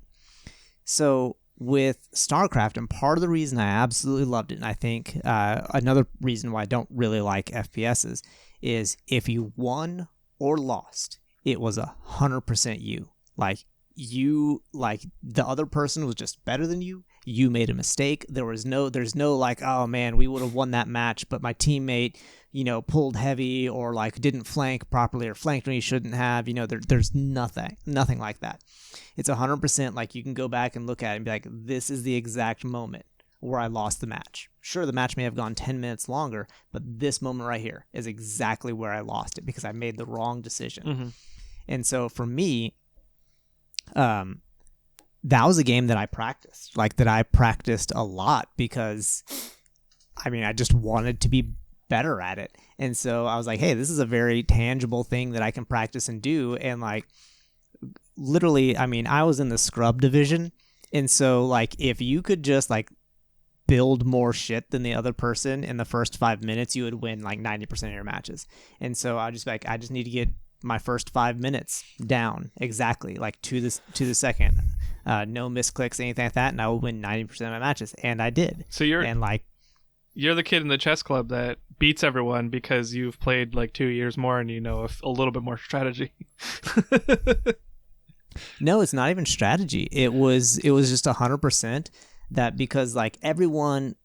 So with StarCraft, and part of the reason I absolutely loved it, and I think another reason why I don't really like FPSs, is if you won or lost, it was 100% you. Like the other person was just better than you. You made a mistake. There's no like, oh man, we would have won that match, but my teammate, pulled heavy or like didn't flank properly or flanked when he shouldn't have. There's nothing like that. It's 100% like you can go back and look at it and be like, this is the exact moment where I lost the match. Sure, the match may have gone 10 minutes longer, but this moment right here is exactly where I lost it because I made the wrong decision. Mm-hmm. And so for me, that was a game that I practiced a lot because, I just wanted to be better at it. And so I was like, hey, this is a very tangible thing that I can practice and do. And like, literally, I was in the scrub division. And so like, if you could just like build more shit than the other person in the first 5 minutes, you would win like 90% of your matches. And so I just need to get my first 5 minutes down exactly, like to the second, no misclicks, anything like that, and I will win 90% of my matches, and I did. So you're
the kid in the chess club that beats everyone because you've played like 2 years more and you know a little bit more strategy.
No, it's not even strategy. It was just 100% that because like everyone,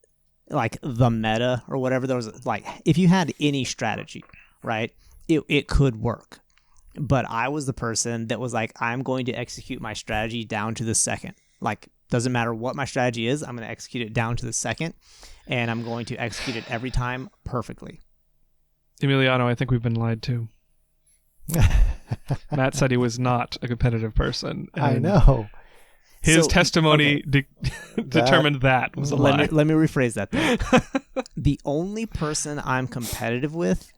like the meta or whatever, there was like if you had any strategy, right, it could work. But I was the person that was like, I'm going to execute my strategy down to the second. Like, doesn't matter what my strategy is, I'm going to execute it down to the second, and I'm going to execute it every time perfectly.
Emiliano, I think we've been lied to. Matt said he was not a competitive person.
I know.
His testimony determined that was a lie.
Let me rephrase that though. The only person I'm competitive with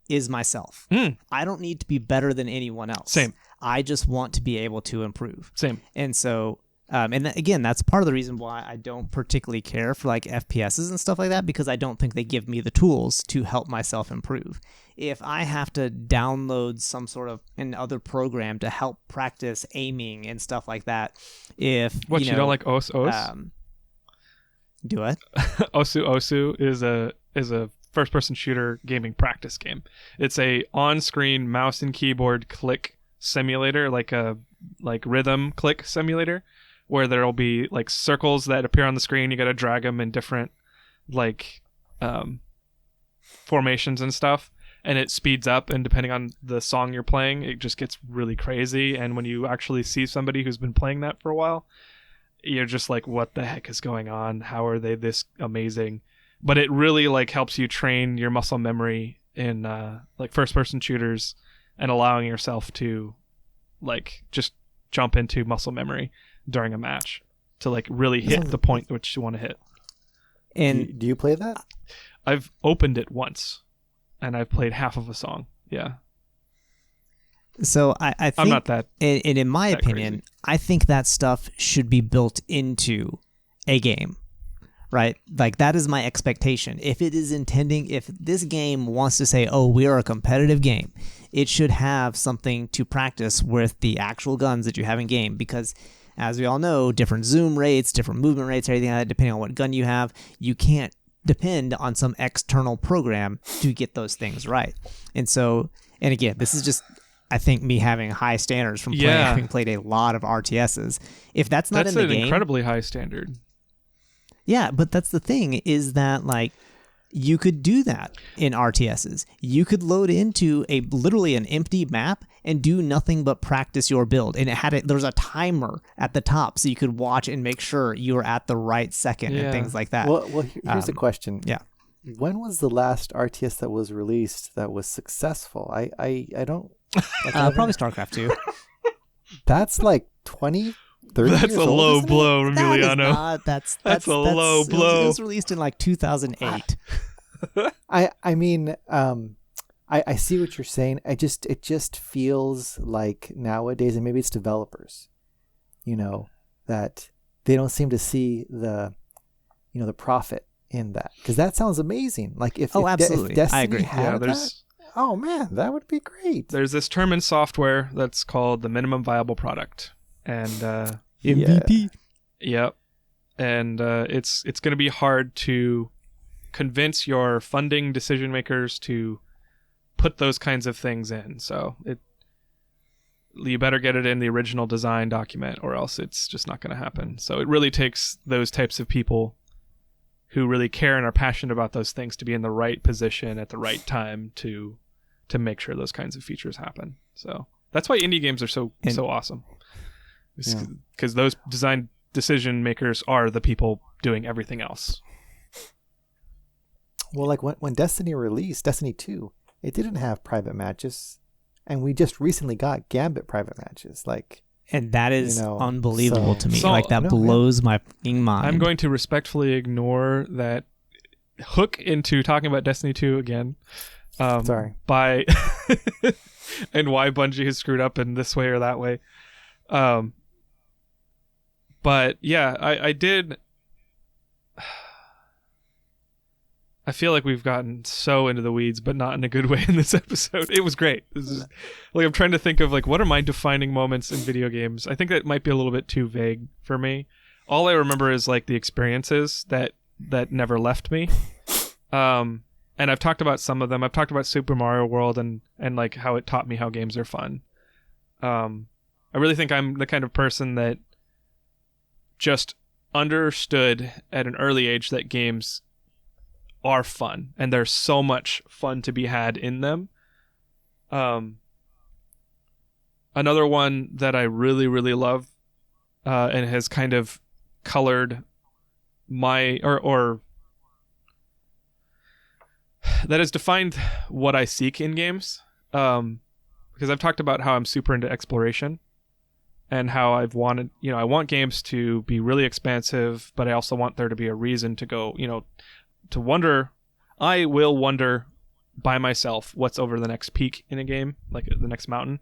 is myself. I don't need to be better than anyone else.
Same.
I just want to be able to improve.
Same.
And so, again, that's part of the reason why I don't particularly care for like FPSs and stuff like that, because I don't think they give me the tools to help myself improve. If I have to download some sort of another program to help practice aiming and stuff like that, you
don't like OS?
Do what?
Osu is a first-person shooter gaming practice game. It's a on-screen mouse and keyboard click simulator, like a rhythm click simulator, where there'll be like circles that appear on the screen. You got to drag them in different like formations and stuff, and it speeds up. And depending on the song you're playing, it just gets really crazy. And when you actually see somebody who's been playing that for a while, you're just like, what the heck is going on? How are they this amazing? But it really like helps you train your muscle memory in like first person shooters, and allowing yourself to like just jump into muscle memory during a match to like really hit the point which you want to hit.
And
do you play that?
I've opened it once and I've played half of a song. Yeah.
So I think
I'm not that.
And in my opinion,
crazy.
I think that stuff should be built into a game, right? Like that is my expectation. If this game wants to say, oh, we are a competitive game, it should have something to practice with the actual guns that you have in game, because as we all know, different zoom rates, different movement rates, everything like that, depending on what gun you have, you can't depend on some external program to get those things right. And again, this is just, I think, me having high standards from having played a lot of RTSs. If that's not in the game,
that's an incredibly high standard.
Yeah, but that's the thing, is that like you could do that in RTSs. You could load into literally an empty map and do nothing but practice your build. And there was a timer at the top, so you could watch and make sure you were at the right second and things like that.
Well, here's the question.
Yeah.
When was the last RTS that was released that was successful? I don't.
Probably StarCraft 2.
That's like 20, 30
That's
years
a
old,
low
isn't
blow,
it?
Emiliano.
That's
a low blow.
It was released in like 2008.
I mean, I see what you're saying. It just feels like nowadays, and maybe it's developers, that they don't seem to see the profit in that, because that sounds amazing. Like if
absolutely,
Destiny
I agree.
had that, oh man, that would be great.
There's this term in software that's called the minimum viable product, and
MVP.
Yep, and it's going to be hard to convince your funding decision makers to put those kinds of things in. So you better get it in the original design document, or else it's just not going to happen. So it really takes those types of people who really care and are passionate about those things to be in the right position at the right time to make sure those kinds of features happen. So that's why indie games are so awesome, because those design decision makers are the people doing everything else.
Well, like when Destiny released, Destiny 2, it didn't have private matches, and we just recently got Gambit private matches.
And that is unbelievable to me. That
No,
blows my fucking mind.
I'm going to respectfully ignore that hook into talking about Destiny 2 again.
Sorry.
And why Bungie has screwed up in this way or that way. But yeah, I did. I feel like we've gotten so into the weeds, but not in a good way in this episode. It was great. I'm trying to think of what are my defining moments in video games. I think that might be a little bit too vague for me. All I remember is the experiences that never left me. And I've talked about some of them. I've talked about Super Mario World and how it taught me how games are fun. I really think I'm the kind of person that just understood at an early age that games are fun, and there's so much fun to be had in them. Another one that I really, really love, and has kind of colored my or that has defined what I seek in games. Because I've talked about how I'm super into exploration, and how I've wanted, I want games to be really expansive, but I also want there to be a reason to go, to wonder. I will wonder by myself what's over the next peak in a game, like the next mountain,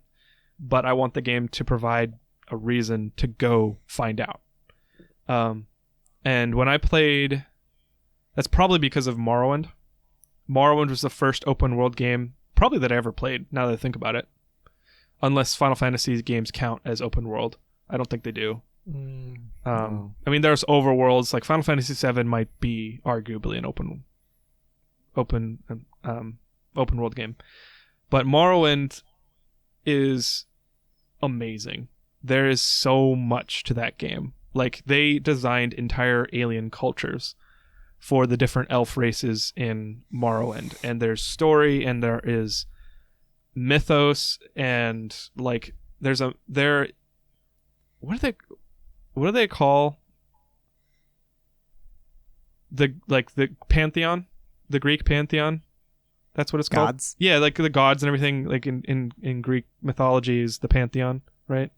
but I want the game to provide a reason to go find out. And when I played, that's probably because of Morrowind. Morrowind was the first open world game probably that I ever played, now that I think about it. Unless Final Fantasy games count as open world. I don't think they do.
No.
I mean, there's overworlds, like Final Fantasy VII might be arguably an open world game. But Morrowind is amazing. There is so much to that game. Like, they designed entire alien cultures for the different elf races in Morrowind, and there's story, and there is mythos, and like what do they call the pantheon, the Greek pantheon? That's what it's called.
Gods.
Yeah, like the gods and everything, like in Greek mythology is the pantheon, right?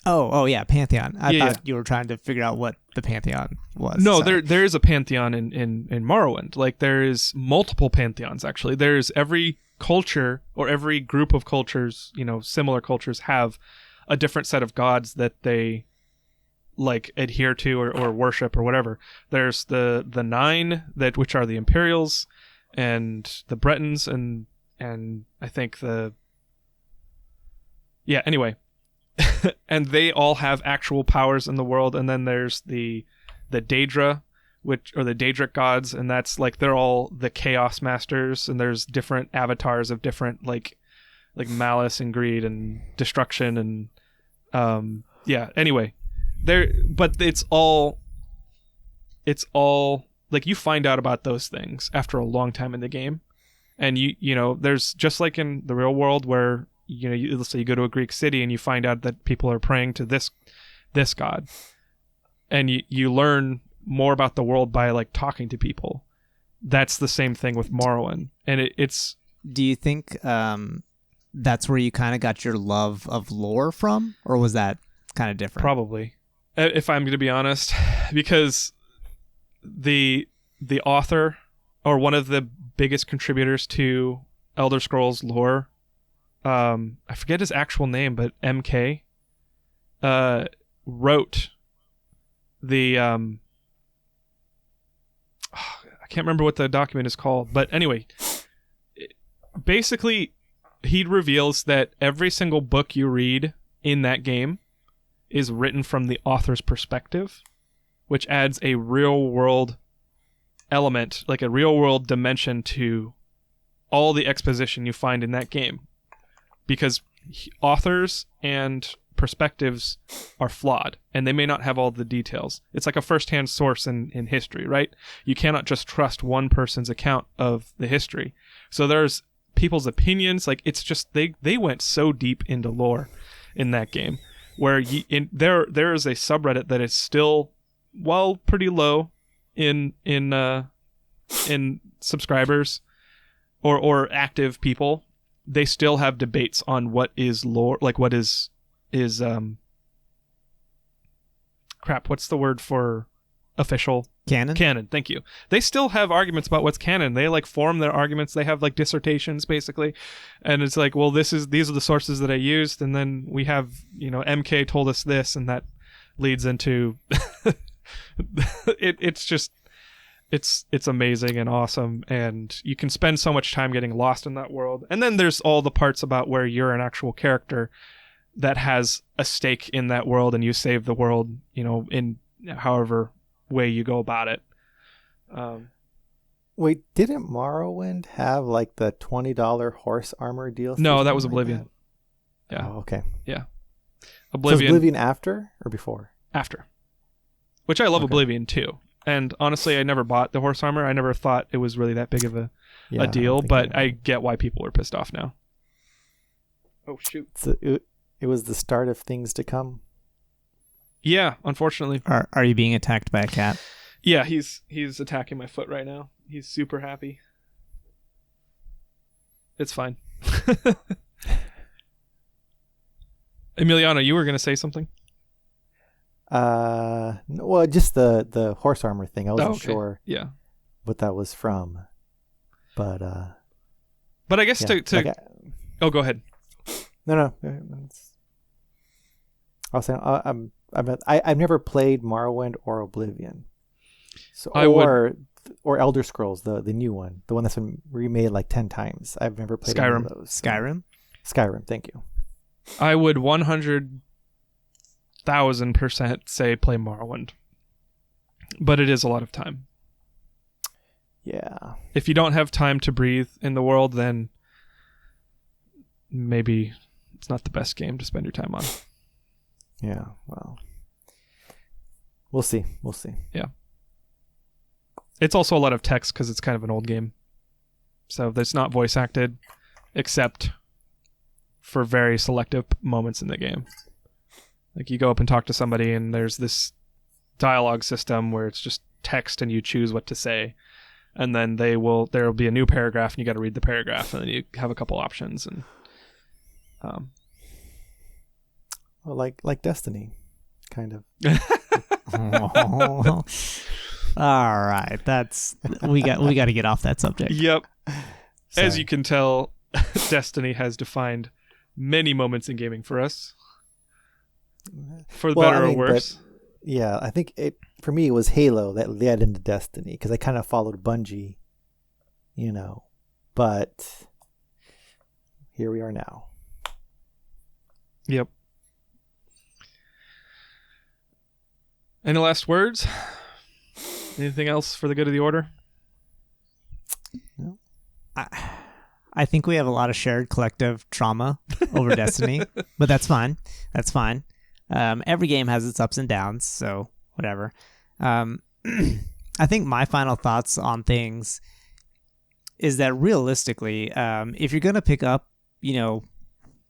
Oh yeah, Pantheon. I
Yeah,
thought you were trying to figure out what the Pantheon was.
No,
Sorry.
there is a pantheon in Morrowind. Like, there is multiple pantheons, actually. There's every culture, or every group of cultures, similar cultures, have a different set of gods that they like adhere to or worship or whatever. There's the nine, which are the Imperials and the Bretons and I think anyway. And they all have actual powers in the world. And then there's the Daedra, the Daedric gods, and that's like, they're all the Chaos Masters, and there's different avatars of different like malice and greed and destruction and anyway. But it's all like, you find out about those things after a long time in the game. And there's, just like in the real world, where let's say you go to a Greek city and you find out that people are praying to this god, and you learn more about the world by like talking to people. That's the same thing with Morrowind, and it's.
Do you think that's where you kind of got your love of lore from, or was that kind of different?
Probably, if I'm going to be honest, because the author, or one of the biggest contributors to Elder Scrolls lore, I forget his actual name, but MK, wrote the I can't remember what the document is called, but anyway, basically he reveals that every single book you read in that game is written from the author's perspective, which adds a real world element, like a real world dimension, to all the exposition you find in that game. Because authors and perspectives are flawed, and they may not have all the details. It's like a first-hand source in history, right? You cannot just trust one person's account of the history. So there's people's opinions. Like, it's just, they went so deep into lore in that game, where there is a subreddit that is still, well, pretty low in subscribers or active people. They still have debates on what is lore, like what is what's the word for official? Canon, thank you. They still have arguments about what's canon. They like form their arguments. They have like dissertations, basically. And it's like, well, these are the sources that I used, and then we have, MK told us this, and that leads into it's amazing and awesome, and you can spend so much time getting lost in that world. And then there's all the parts about where you're an actual character that has a stake in that world, and you save the world, in however way you go about it.
Wait, didn't Morrowind have like the $20 horse armor deal?
No, that was Oblivion.
Like
Yeah.
Oh, okay.
Yeah.
Oblivion. So Oblivion after or before?
After. Which I love.
Okay.
Oblivion too. And honestly, I never bought the horse armor. I never thought it was really that big of a deal, but I get why people are pissed off now. Oh, shoot.
So it was the start of things to come.
Yeah, unfortunately.
Are you being attacked by a cat?
Yeah, he's attacking my foot right now. He's super happy. It's fine. Emiliano, you were going to say something?
No, well, just the horse armor thing. I wasn't sure
Yeah.
what that was from. But
But I guess
Yeah,
to oh, go ahead.
No. I was saying I've never played Morrowind or Oblivion, so or Elder Scrolls, the new one, the one that's been remade like 10 times. I've never played any of those. Skyrim. Thank you.
I would 100,000% say play Morrowind, but it is a lot of time.
Yeah.
If you don't have time to breathe in the world, then maybe it's not the best game to spend your time on.
Yeah. Well, we'll see.
Yeah. It's also a lot of text because it's kind of an old game. So it's not voice acted, except for very selective moments in the game. Like you go up and talk to somebody and there's this dialogue system where it's just text and you choose what to say. And then there'll be a new paragraph and you got to read the paragraph and then you have a couple options. And
well, like Destiny, kind of.
All right, we got to get off that subject.
Yep.
Sorry.
As you can tell, Destiny has defined many moments in gaming for us, for the better or worse.
Yeah, I think for me it was Halo that led into Destiny because I kind of followed Bungie, but here we are now.
Yep. Any last words? Anything else for the good of the order?
No.
I think we have a lot of shared collective trauma over Destiny, but that's fine. That's fine. Every game has its ups and downs, so whatever. I think my final thoughts on things is that realistically, if you're going to pick up,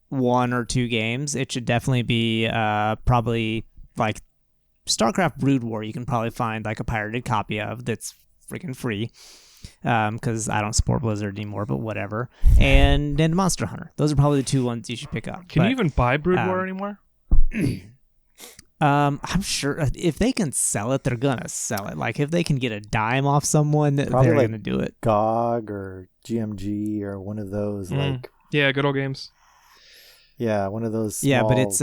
one or two games, it should definitely be probably like StarCraft Brood War. You can probably find like a pirated copy of that's freaking free. Because I don't support Blizzard anymore, but whatever. And Monster Hunter. Those are probably the two ones you should pick up.
Can you even buy Brood War anymore?
I'm sure if they can sell it, they're gonna sell it. Like if they can get a dime off someone,
Probably
they're
like
gonna do it.
GOG or GMG or one of those like
yeah, good old games.
Yeah, one of those small
yeah, but it's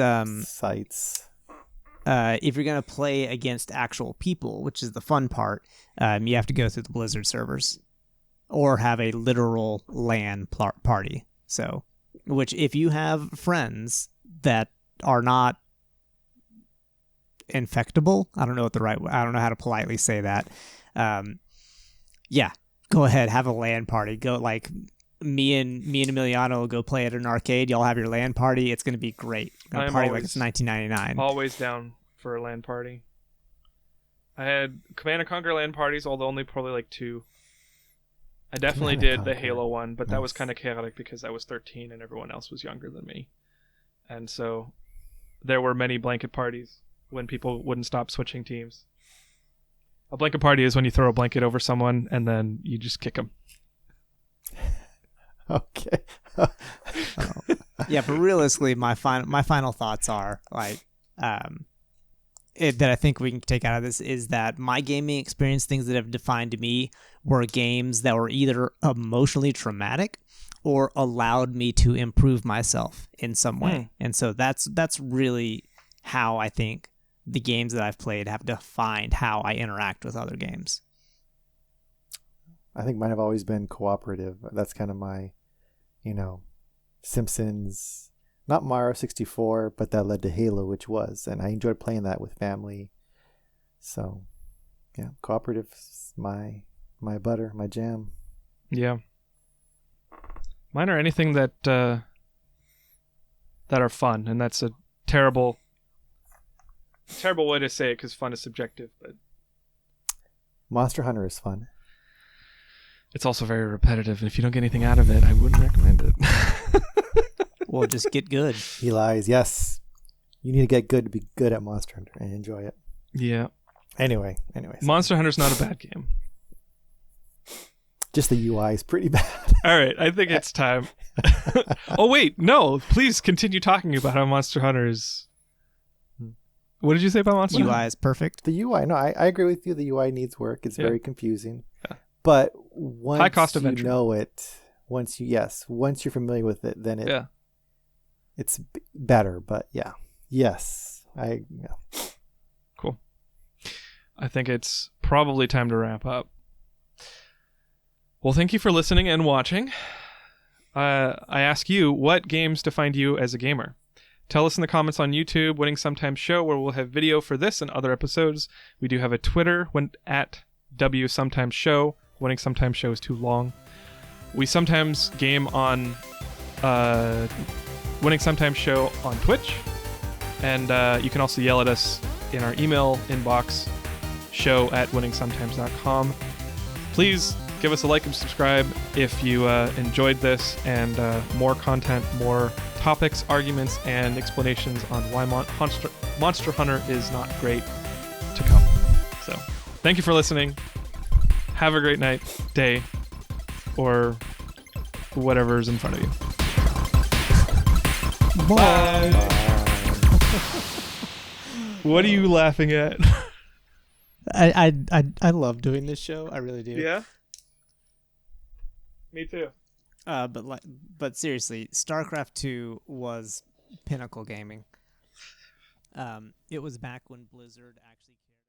sites.
If you're gonna play against actual people, which is the fun part, you have to go through the Blizzard servers or have a literal LAN party. So, which if you have friends that are not infectable, I don't know how to politely say that. Yeah, go ahead, have a LAN party. Go like me and Emiliano will go play at an arcade. Y'all have your LAN party. It's going to be great. Gonna party like it's 1999.
Always down for a LAN party. I had Command & Conquer LAN parties, although only probably like 2. I definitely did the Halo one, but that was kind of chaotic because I was 13 and everyone else was younger than me. And so there were many blanket parties when people wouldn't stop switching teams. A blanket party is when you throw a blanket over someone and then you just kick them.
Okay.
Yeah, but realistically, my final thoughts are like that I think we can take out of this is that my gaming experience, things that have defined me, were games that were either emotionally traumatic or allowed me to improve myself in some way. And so that's really how I think the games that I've played have defined how I interact with other games.
I think mine have always been cooperative. That's kind of my, Simpsons, not Mario 64, but that led to Halo, which was, and I enjoyed playing that with family. So, yeah, cooperative's my butter, my jam.
Yeah. Mine are anything that are fun, and that's a terrible way to say it because fun is subjective, but
Monster Hunter is fun.
It's also very repetitive, and if you don't get anything out of it, I wouldn't recommend it.
Well, just get good.
He lies. Yes. You need to get good to be good at Monster Hunter and enjoy it.
Yeah.
Anyway.
Monster Hunter's not a bad game.
Just the UI is pretty bad.
All right, I think it's time. Oh, wait, no. Please continue talking about how Monster Hunter is... What did you say about Monster Hunter?
UI is perfect.
The UI, no, I agree with you. The UI needs work. It's very confusing.
Yeah.
But once
high cost of entry.
you know it, Once you're familiar with it, then
Yeah.
it's better. But yes,
Cool. I think it's probably time to wrap up. Well, thank you for listening and watching. I ask you, what games defined you as a gamer? Tell us in the comments on YouTube, Winning Sometimes Show, where we'll have video for this and other episodes. We do have a Twitter at W Sometimes Show. Winning Sometimes Show is too long. We sometimes game on Winning Sometimes Show on Twitch. And you can also yell at us in our email inbox, show@winningsometimes.com. Please give us a like and subscribe if you enjoyed this, and more content, more topics, arguments, and explanations on why Monster Hunter is not great to come. So, thank you for listening. Have a great night, day, or whatever's in front of you. Bye. What are you laughing at?
I love doing this show. I really do.
Yeah? Me too.
But seriously, StarCraft 2 was pinnacle gaming. It was back when Blizzard actually